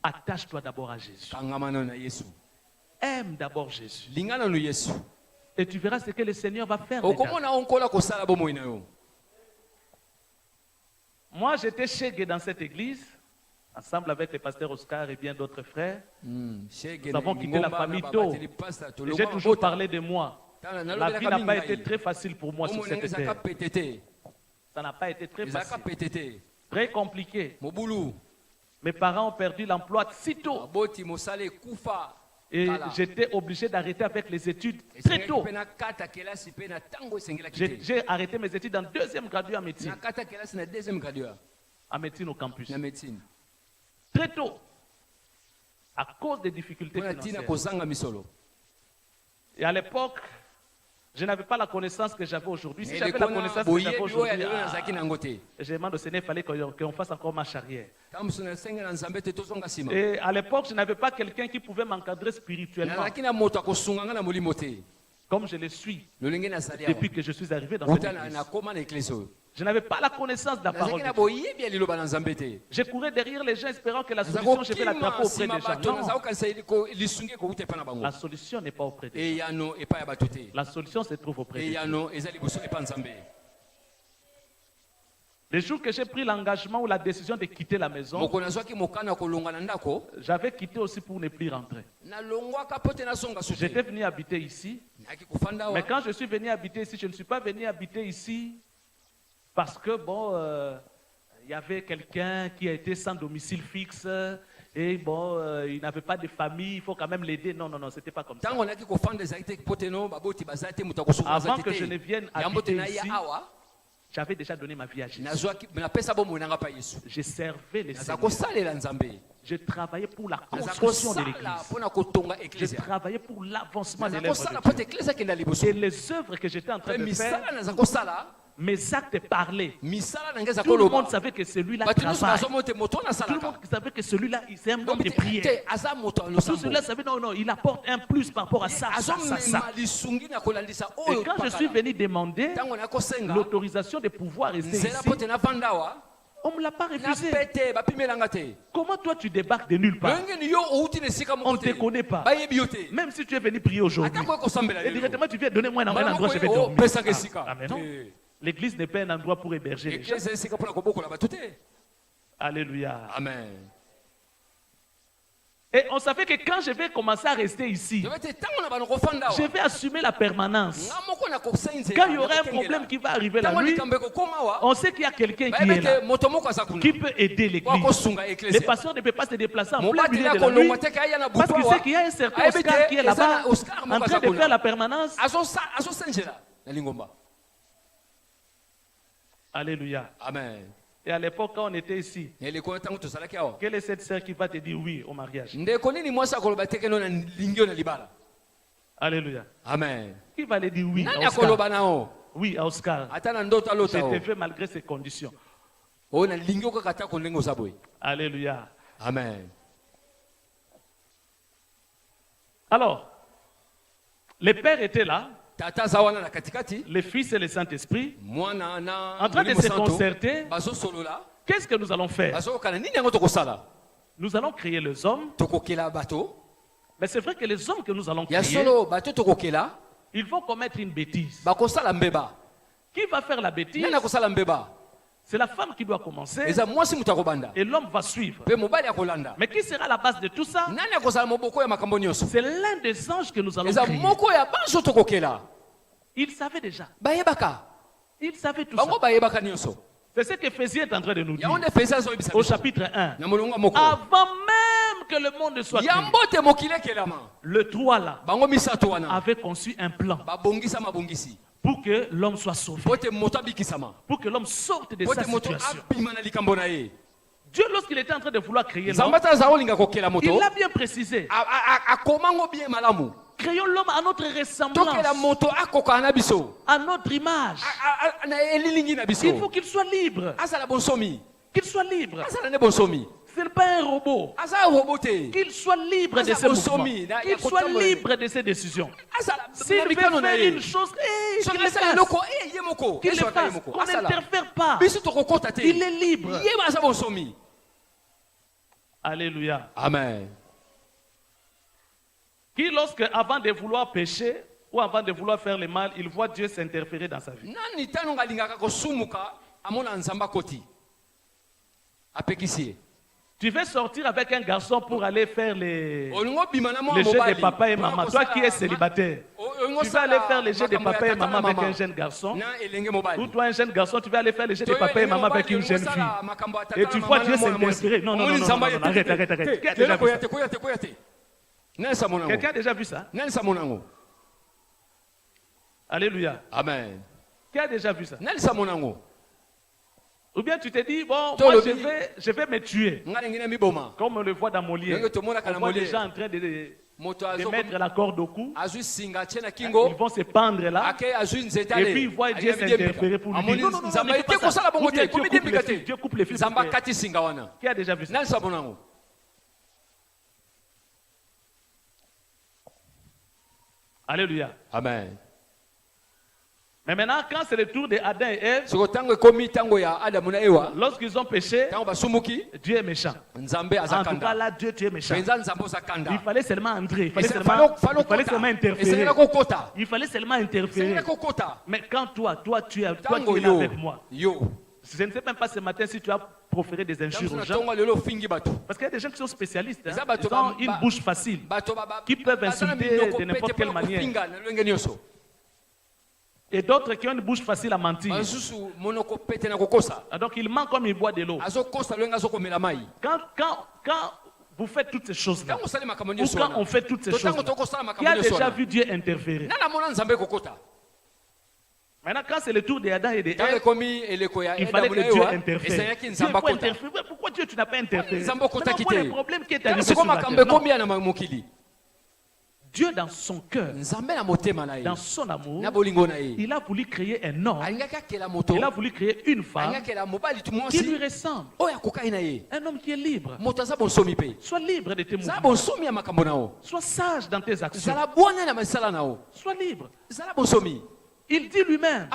Attache-toi d'abord à Jésus. Aime d'abord Jésus. Et tu verras ce que le Seigneur va faire. Moi, j'étais chégué dans cette église, ensemble avec le pasteur Oscar et bien d'autres frères. Nous avons quitté la famille tôt. J'ai toujours parlé de moi. La vie n'a pas été très facile pour moi sur cette terre. Ça n'a pas été très facile. Très compliqué. Mes parents ont perdu l'emploi si tôt. Et j'étais obligé d'arrêter avec les études très tôt. J'ai arrêté mes études en deuxième graduat en médecine. En médecine au campus. Très tôt. À cause des difficultés financières. Et à l'époque, je n'avais pas la connaissance que j'avais aujourd'hui. Si j'avais la connaissance que j'avais aujourd'hui, je demande au Seigneur, il fallait qu'on fasse encore marche arrière. Et à l'époque, je n'avais pas quelqu'un qui pouvait m'encadrer spirituellement. Comme je le suis depuis que je suis arrivé dans cette église. Je n'avais pas la connaissance de la parole de Dieu. Je courais derrière les gens espérant que la solution, je vais l'attraper auprès des gens. Non. La solution n'est pas auprès des gens. La solution se trouve auprès des gens. Le jour que j'ai pris l'engagement ou la décision de quitter la maison, j'avais quitté aussi pour ne plus rentrer. J'étais venu habiter ici. Mais quand je suis venu habiter ici, je ne suis pas venu habiter ici parce que, il y avait quelqu'un qui a été sans domicile fixe et il n'avait pas de famille, il faut quand même l'aider. Non, c'était pas comme ça. Avant que je ne vienne habiter ici, j'avais déjà donné ma vie à Jésus. Je servais les Seigneurs. Je travaillais pour la construction de l'église. Je travaillais pour l'avancement de l'œuvre de Dieu. Et les œuvres que j'étais en train de faire, mes actes parlaient. misala na ngeza Tout le koloba monde savait que celui-là bato nyonso travaille. bazomote moto na Tout le salaka monde savait que celui-là, il c'est un homme donc de prière. te aza moto Tout losambo cela savait, non, il apporte un plus par rapport à ça, ça, ça, ça. azomema lisungi na kolandisa Et oyo quand je suis venu demander ntango nakosenga l'autorisation de pouvoir rester nzela ici, po te navanda awa on ne me l'a pas refusé. napete bapimelanga te Comment toi tu débarques de nulle part? ndenge ni yo outi na esika On moko ne te te connaît pas. bayebi yo te Même si tu es venu prier aujourd'hui, ata koye kosambela et lelo directement tu viens donner moi un endroit, je vais oh, dormir. pesaka esika Ah, mais non. Eh. L'église n'est pas un endroit pour héberger les gens. eklese esika mpona kobokola bato te Alléluia. amen Et on savait que quand je vais commencer à rester ici, yobe te ntango na bano kofanda je awa vais assumer la permanence. nga moko na kosenze Quand il y aura un problème qui va arriver la ntango nuit, likambo ekokoma awa on sait qu'il y a quelqu'un qui bayebi est là, te moto moko aza kuna qui peut aider l'église. wakosunga Les eklesia pasteurs ne peuvent pas se déplacer en plein mobati milieu ya de la nuit kolongwa te kaya na parce butu qu'il awa sait qu'il y a un certain ayebi Oscar qui est te eza là-bas na oscar en moko train aza de faire la kuna permanence. azosenjela na lingomba Alléluia. amen Et à l'époque, quand on était ici, eleko ntango tozalaki awa quelle est cette sœur qui va te dire oui au mariage? ndeko nini mwasi akoloba te keno na lingio na libala Alléluia. amen Qui va le dire oui nani à Oscar? akoloba nao Oui à Oscar. ata na ndoto alota C'était o fait malgré ses conditions. oyo na lingio kaka ta ndenge oza boye Alléluia. amen Alors, les pères étaient là, tata aza wana na katikati le Fils et le Saint-Esprit, mwana na en train de Molimo se Santo, concerter. bazosolola Qu'est-ce que nous allons faire? bazokokana nini yango tokosala Nous allons créer les hommes, tokokela bato mais c'est vrai que les hommes que nous allons ya créer, solo bato tokokela ils vont commettre une bêtise. bakosala mbeba Qui va faire la bêtise? nani akosala mbeba C'est la femme qui doit commencer eza mwasi moto akobanda et l'homme va suivre. mpe mobali akolanda Mais qui sera la base de tout ça? nani akozala moboko ya makambo nyonso C'est l'un des anges que nous allons eza créer. moko ya banso tokokela Il savait déjà. bayebaka Il savait tout ça. bango bayebaka nyonso C'est ce qu'Éphésiens est en train de nous dire. yango nde efesi azoyebisa Au biso chapitre 1. na molongo moko Avant même que le monde ne soit créé, ya mbote mokili ekelama le 3 là bango misato wana avait conçu un plan babongisa mabongisi pour que l'homme soit sauvé, po ete moto abikisama pour que l'homme sorte de po sa ete moto situation. abima na likambo na ye Dieu, lorsqu'il était en train de vouloir créer l'homme, nzambe ata aza kolinga kokela moto il l'a bien précisé. akomango bien malamu Créons l'homme à notre tokela ressemblance, moto akokana na biso à notre image. na elilingi na Il biso faut qu'il soit libre. azala bonsomi Qu'il soit libre. azala ne bonsomi Ce n'est pas un robot. aza robo te Qu'il soit libre de ses mouvements. Qu'il soit libre de ses décisions. azala S'il veut bikano na faire ye une chose, qu'il soki le asala fasse. eloko ye moko Qu'il le Yesu aka ye fasse. moko Qu'on asala n'interfère pas. biso tokokota te Il est libre. ye aza bonsomi Alléluia. amen Qui, lorsque, avant de vouloir pécher ou avant de vouloir faire le mal, il voit Dieu s'interférer dans sa vie. nani tano nga alingaka kosumuka amona nzambe akoti apekisi ye Tu veux sortir avec un garçon pour aller faire les olingo bima na mwa jeux de mobali papa et maman. Toi qui es célibataire, tu vas aller faire les jeux de papa et maman avec un jeune garçon. na elenge Ou mobali toi, un jeune garçon, tu vas aller faire les jeux de papa et maman avec une jeune fille. Et tu vois Dieu s'interférer. Non, non, non, non, non, arrête, arrête, arrête. Qui a déjà vu ça? koyate nani sa monango Quelqu'un a déjà vu ça? nani sa monango Alléluia. amen Qui a déjà vu ça? nani sa monango Ou bien tu te dis, bon, Toi, moi le je vais me tuer. nga lingina miboma Comme on le voit dans Molière. Ndenge tomonaka na On voit des Molière. gens en train de moto mettre la corde au cou. azwi singa atie na Ils kingo vont se pendre là. ake azwi nzete Et puis ils voient Dieu s'interférer pour lui dire, non, non, non, nzambe ne fais ete pas ça. kosala bongo Ou bien te Dieu coupe les komidembika filles. te Dieu coupe les filles. nzambe akati singa wana Qui a déjà vu ça? nani sa monango Alléluia. amen Mais maintenant, quand c'est le tour de Adam et Ève, soko ntango ekomi ntango ya adamu na ewa lorsqu'ils ont péché, ntango basumuki Dieu est méchant. nzambe aza En tout cas, kanda là, Dieu, tu es méchant. mpenza nzambe oza kanda Il fallait seulement entrer. Il fallait Fallait seulement interférer. esengelaka kokota Il fallait seulement interférer. esengelaka kokota Mais quand toi qui es ntango là avec moi, yo je ne sais même pas ce matin si tu as proféré des injures ntango aux na gens. ntongo lelo ofingi bato Parce qu'il y a des gens qui sont spécialistes. Eza Hein. bato Ils ont ba- une ba- bouche facile. bato Qui peuvent insulter de n'importe quelle manière. kofinga na lolenge nyonso Et d'autres qui ont une bouche facile à mentir. basusu monoko pete na kokosa Ah, donc il ment comme il boit de l'eau. azokosa lolenge azokomela mai Quand vous faites toutes ces choses-là, ntango osali makambo ou nyonso quand wana on fait toutes ces to ntango choses-là, tokosala qui a makambo nyonso déjà wana vu Dieu interférer? nana mona nzambe kokota Maintenant, quand c'est le tour d'Adam et ntango d'Ève, ekomi eleko ya il fallait edamu na que Dieu ewa interfère. esengelaki Dieu nzambe faut akota interférer. Pourquoi Dieu, tu n'as pas interféré? nzambe okotaki Maintenant, on voit te le problème qui est Ntango arrivé siko sur la makambo terre. Non. ekomi ya na mokili Dieu dans son cœur, dans son amour, il a voulu créer un homme, il a voulu créer une femme qui lui ressemble. Un homme qui est libre. Sois libre de tes mouvements. Sois sage dans tes actions. Sois libre. Il dit lui-même,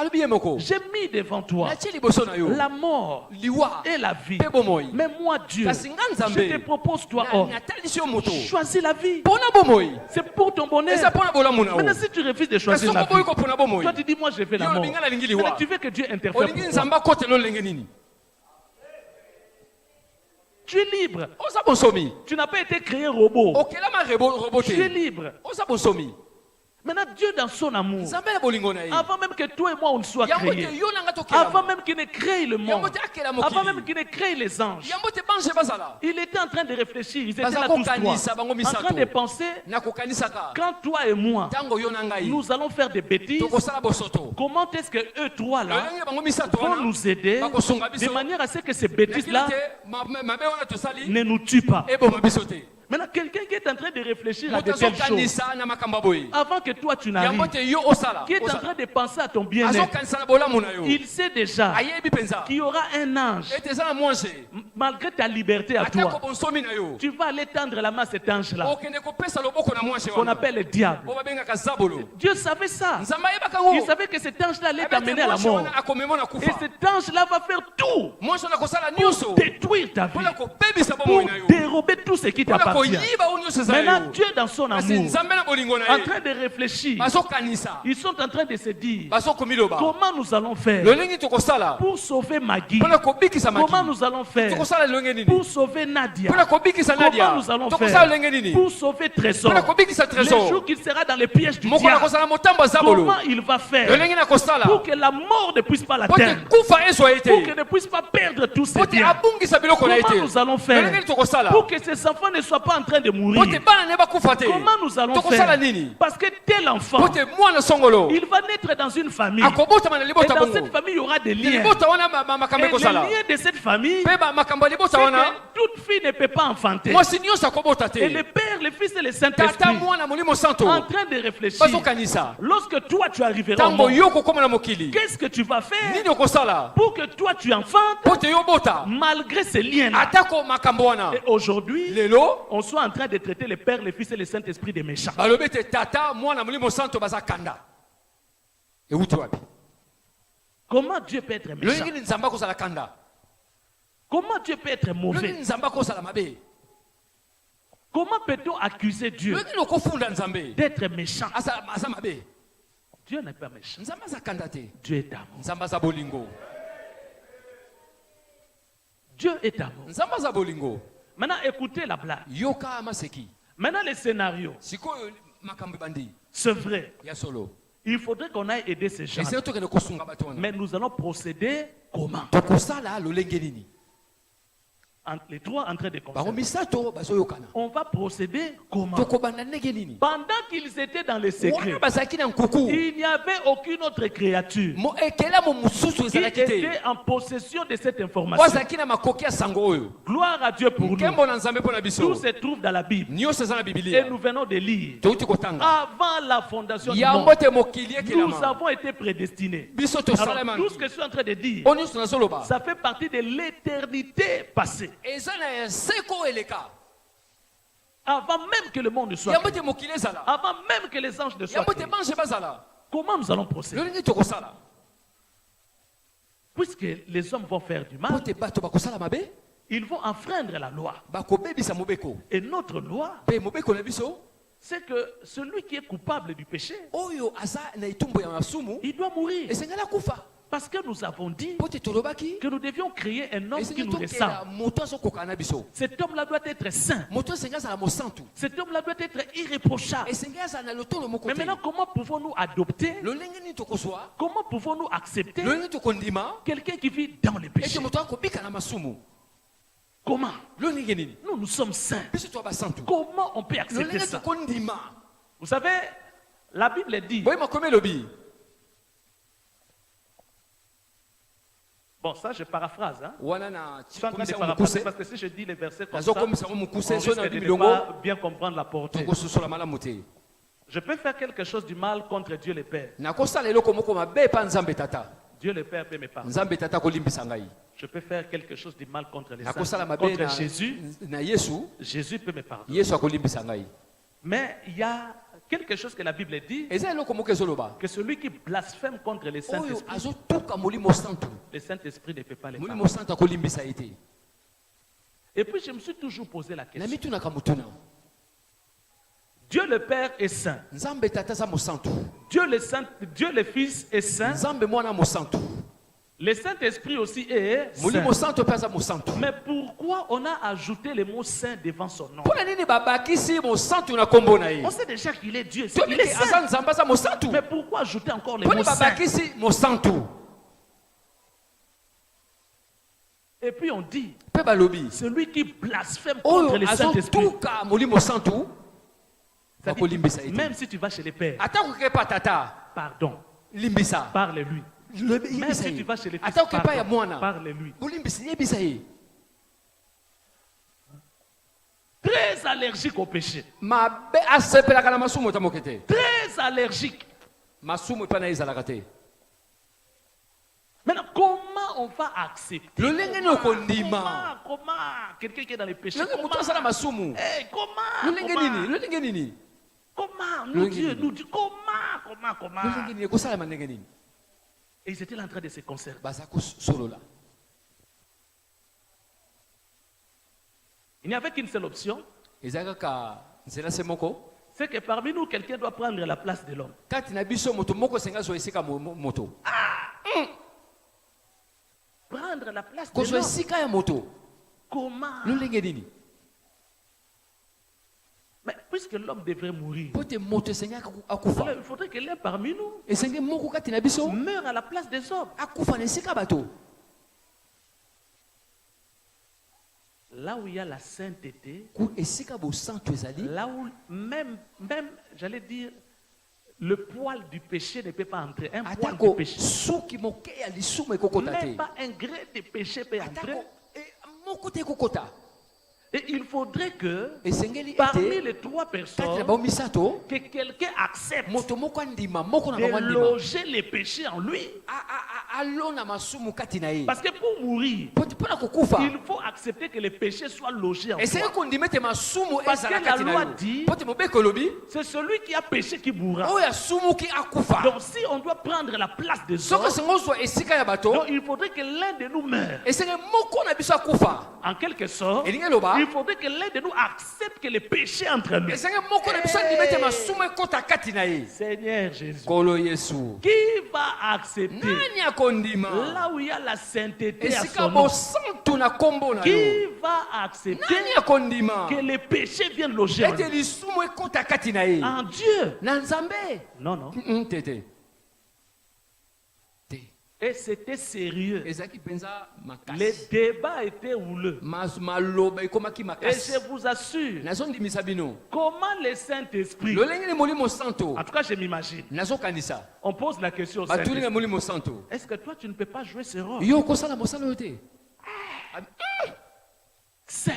j'ai mis devant toi la mort et la vie. Mais moi, Dieu, je te propose, toi, homme, choisis la vie. C'est pour ton bonheur. Maintenant, si tu refuses de choisir la vie, toi tu dis, moi je fais la mort. Maintenant, tu veux que Dieu interfère pour toi. Tu es libre. Tu n'as pas été créé robot. Tu es libre. Maintenant, Dieu dans son amour, avant même que toi et moi on soit créés, avant même qu'il ne crée le monde, avant même qu'il ne crée les anges, il était en train de réfléchir, ils étaient là tous trois, en train de penser, quand toi et moi, nous allons faire des bêtises, comment est-ce que eux trois là vont nous aider de manière à ce que ces bêtises là ne nous tuent pas. Maintenant, quelqu'un qui est en train de réfléchir à de telles choses, avant que toi tu n'arrives, qui est en train de penser à ton bien-être, il sait déjà qu'il y aura un ange, malgré ta liberté à toi. Tu vas aller tendre la main à cet ange-là, qu'on appelle le diable. Dieu savait ça. Il savait que cet ange-là allait t'amener à la mort. Et cet ange-là va faire tout pour détruire ta vie, pour dérober tout ce qui t'appartient. Maintenant, Dieu dans son amour, en train de réfléchir, ils sont en train de se dire, comment nous allons faire pour sauver Maggie? Comment nous allons faire pour sauver Nadia? Comment nous allons faire pour sauver Trésor? Le jour qu'il sera dans les pièges du diable, comment il va faire pour que la mort ne puisse pas l'atteindre, pour qu'il ne puisse pas perdre tous ses biens? Comment nous allons faire pour que ces enfants ne soient pas en train de mourir? Comment nous allons faire? Parce que tel enfant, il va naître dans une famille, et dans cette famille il y aura des liens, et les liens de cette famille, c'est que toute fille ne peut pas enfanter. Et le Père, le Fils et le Saint-Esprit en train de réfléchir, lorsque toi tu arriveras au monde, qu'est-ce que tu vas faire pour que toi tu enfantes malgré ces liens-là? Et aujourd'hui, on soit en train de traiter le Père, le Fils et le Saint-Esprit des méchants. Comment Dieu peut être méchant? Comment Dieu peut être mauvais? Comment peut-on accuser Dieu d'être méchant? Dieu n'est pas méchant. Dieu est amour. Dieu est amour. Maintenant, écoutez la blague. Maintenant, le scénario. C'est vrai. Il faudrait qu'on aille aider ces gens. Mais nous allons procéder comment? Les trois en train de concerter. On va procéder comment? Pendant qu'ils étaient dans le secret, il n'y avait aucune autre créature qui était en possession de cette information. Gloire à Dieu pour nous. Tout se trouve dans la Bible. Et nous venons de lire. Avant la fondation du monde, nous avons été prédestinés. Alors, tout ce que je suis en train de dire, ça fait partie de l'éternité passée. Avant même que le monde ne soit créé, avant même que les anges ne soient créés, comment nous allons procéder? Puisque les hommes vont faire du mal, ils vont enfreindre la loi. Et notre loi, c'est que celui qui est coupable du péché, il doit mourir. Parce que nous avons dit que nous devions créer un homme qui nous ressemble. Cet homme-là doit être saint. Cet homme-là doit être irréprochable. Mais maintenant, comment pouvons-nous adopter? Comment pouvons-nous accepter quelqu'un qui vit dans le péché? Comment? Nous sommes saints. Comment on peut accepter ça? Vous savez, la Bible dit... Bon, ça, je paraphrase. Hein? Je suis en train de paraphraser parce que si je dis les versets comme ça, on risque de ne pas bien comprendre la portée. Je peux faire quelque chose du mal contre Dieu le Père. Dieu le Père peut me pardonner. Je peux faire quelque chose de mal contre les saints. Contre Jésus, Jésus peut me pardonner. Mais il y a quelque chose que la Bible dit, que celui qui blasphème contre le Saint-Esprit, le Saint-Esprit ne peut pas le pardonner. Et puis je me suis toujours posé la question. Dieu le Père est saint. Dieu le Fils est saint. Le Saint-Esprit aussi est saint. Mais pourquoi on a ajouté le mot saint devant son nom? On sait déjà qu'il est Dieu. Il est saint. Mais pourquoi ajouter encore le mot saint? Et puis on dit, celui qui blasphème contre le Saint-Esprit, même si tu vas chez les pères, pardon, parle-lui. Même si tu vas chez les fils, parle-lui. Très allergique au péché. Très allergique. Maintenant, comment on va accepter? Comment quelqu'un qui est dans le péché? Comment nous Dieu nous dit comment? Et ils étaient en train de se concerter. Il n'y avait qu'une seule option. C'est que parmi nous, quelqu'un doit prendre la place de l'homme. Prendre la place de l'homme. Comment? Mais puisque l'homme devrait mourir, alors il faudrait que l'un parmi nous meure à la place des hommes. Là où il y a la sainteté, là où même j'allais dire, le poil du péché ne peut pas entrer. Un poil du péché. Même pas un grain de péché peut entrer. Et il faudrait que parmi les trois personnes, que quelqu'un accepte de loger les péchés en lui. Parce que pour mourir, il faut accepter que les péchés soient logés en toi. Parce que la loi dit, c'est celui qui a péché qui mourra. Donc si on doit prendre la place des autres, donc il faudrait que l'un de nous meure. En quelque sorte, il faudrait que l'un de nous accepte que les péchés entre nous. Seigneur Jésus, qui va accepter là où il y a la sainteté à son nom? Qui va accepter que les péchés viennent loger en lui? En Dieu. Non, non. Et c'était sérieux. Les débats étaient houleux. Et je vous assure, comment le Saint-Esprit, en tout cas je m'imagine, on pose la question au Saint-Esprit, est-ce que toi tu ne peux pas jouer ce rôle? Saint,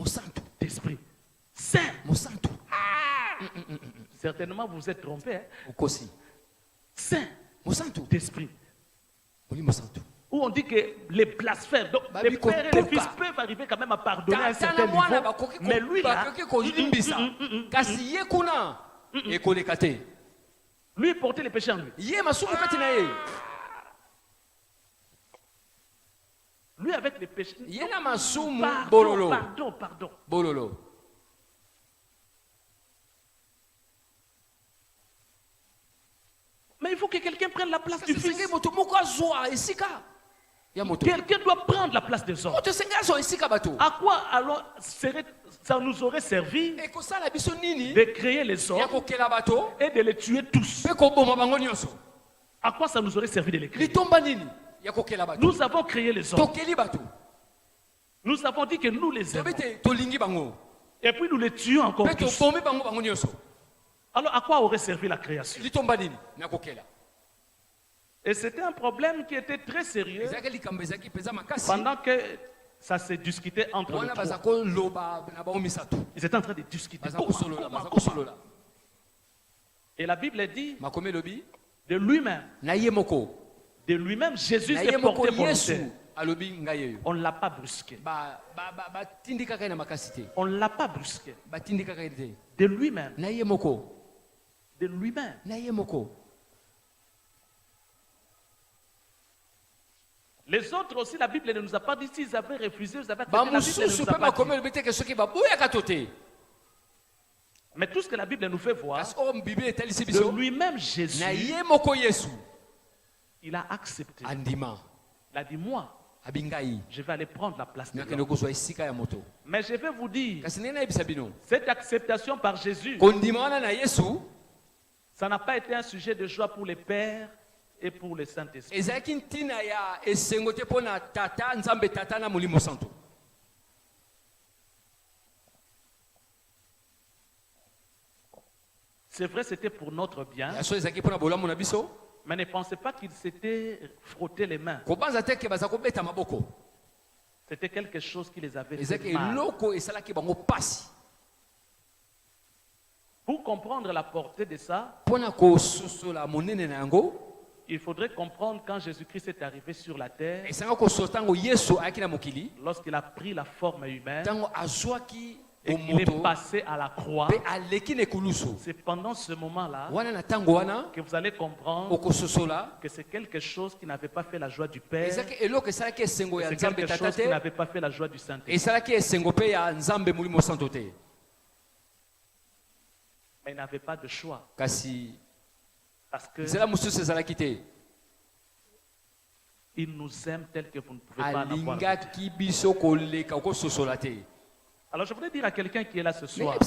Saint-Esprit, Saint. Certainement vous êtes trompé. Saint d'esprit. Où on dit que les blasphèmes, donc les pères et les fils peuvent arriver quand même à pardonner à un certain niveau. Mais lui là, lui portait les péchés en lui. Lui avec les péchés. Pardon. Mais il faut que quelqu'un prenne la place du Fils. Quelqu'un doit prendre la place des hommes. À quoi alors ça nous aurait servi de créer les hommes et de les tuer tous? À quoi ça nous aurait servi de les créer? Nous avons créé les hommes. Nous avons dit que nous les aimons. Et puis nous les tuons encore tous. Alors à quoi aurait servi la création? Et c'était un problème qui était très sérieux pendant que Ça s'est discuté entre eux. Ils étaient en train de discuter. Et la Bible dit de lui-même. De lui-même, Jésus s'est porté volontaire. On ne l'a pas brusqué. On ne l'a pas brusqué. De lui-même. De lui-même. Les autres aussi, la Bible ne nous a pas dit s'ils avaient refusé, ils avaient accepté. La Bible ne nous a pas dit. Mais tout ce que la Bible nous fait voir, de lui-même Jésus, il a accepté. Il a dit, moi, je vais aller prendre la place de l'homme. Mais je vais vous dire, cette acceptation par Jésus, ça n'a pas été un sujet de joie pour les pères et pour le Saint-Esprit. C'est vrai, c'était pour notre bien. Mais ne pensez pas qu'ils s'étaient frottés les mains. C'était quelque chose qui les avait fait mal. Pour comprendre la portée de ça, il faudrait comprendre quand Jésus-Christ est arrivé sur la terre, lorsqu'il a pris la forme humaine et qu'il est passé à la croix. C'est pendant ce moment-là que vous allez comprendre que c'est quelque chose qui n'avait pas fait la joie du Père. C'est quelque chose qui n'avait pas fait la joie du Saint-Esprit. Mais il n'avait pas de choix. Parce que il nous aime tel que vous ne pouvez pas l'avoir. Alors je voudrais dire à quelqu'un qui est là ce soir,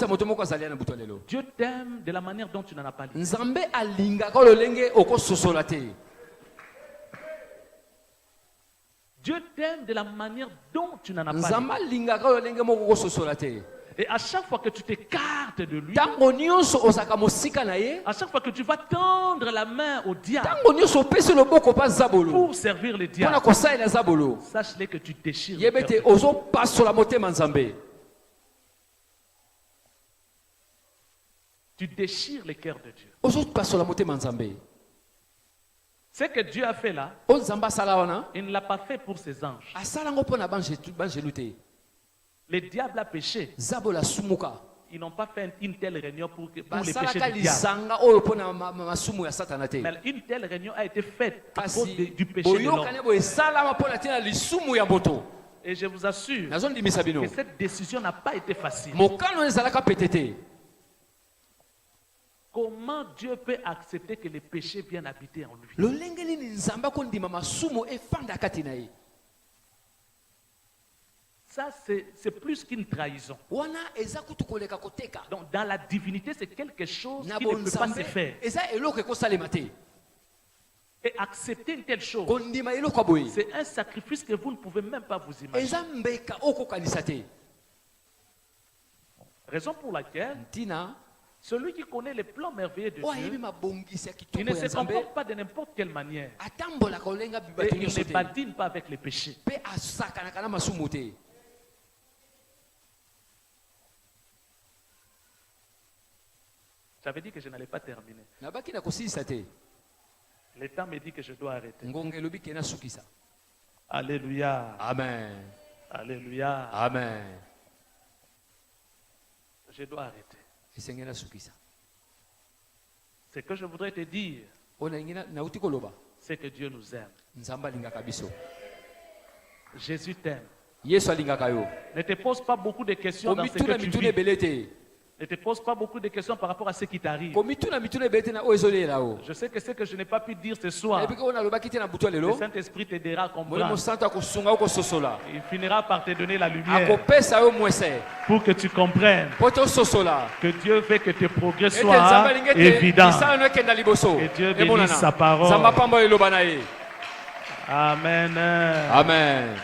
Dieu t'aime de la manière dont tu n'en as pas dit. Dieu t'aime de la manière dont tu n'en as pas dit. Et à chaque fois que tu t'écartes de lui, à chaque fois que tu vas tendre la main au diable pour servir le diable, sache-le que tu déchires le cœur. Tu déchires le cœur de Dieu. Ce que Dieu a fait là, il ne l'a pas fait pour ses anges. Le diable a péché. Ils n'ont pas fait une telle réunion pour les péchés du diable. Mais une telle réunion a été faite à cause du péché de l'homme. Et je vous assure que cette décision n'a pas été facile. Comment Dieu peut accepter que les péchés viennent habiter en lui? Ça, c'est plus qu'une trahison. Donc, dans la divinité, c'est quelque chose qui ne peut pas se faire. Et accepter une telle chose, c'est un sacrifice que vous ne pouvez même pas vous imaginer. Raison pour laquelle celui qui connaît les plans merveilleux de Dieu, il ne se comporte pas de n'importe quelle manière. Et il ne badine pas avec les péchés. J'avais dit que je n'allais pas terminer. Le temps me dit que je dois arrêter. Alléluia. Amen. Alléluia. Amen. Je dois arrêter. Ce que je voudrais te dire, c'est que Dieu nous aime. Jésus t'aime. Ne te pose pas beaucoup de questions dans ce que tu vis. Ne te pose pas beaucoup de questions par rapport à ce qui t'arrive. Je sais que ce que je n'ai pas pu dire ce soir, le Saint-Esprit t'aidera à comprendre. Il finira par te donner la lumière pour que tu comprennes que Dieu veut que tes progrès soient évidents. Et Dieu bénisse sa parole. Amen. Amen.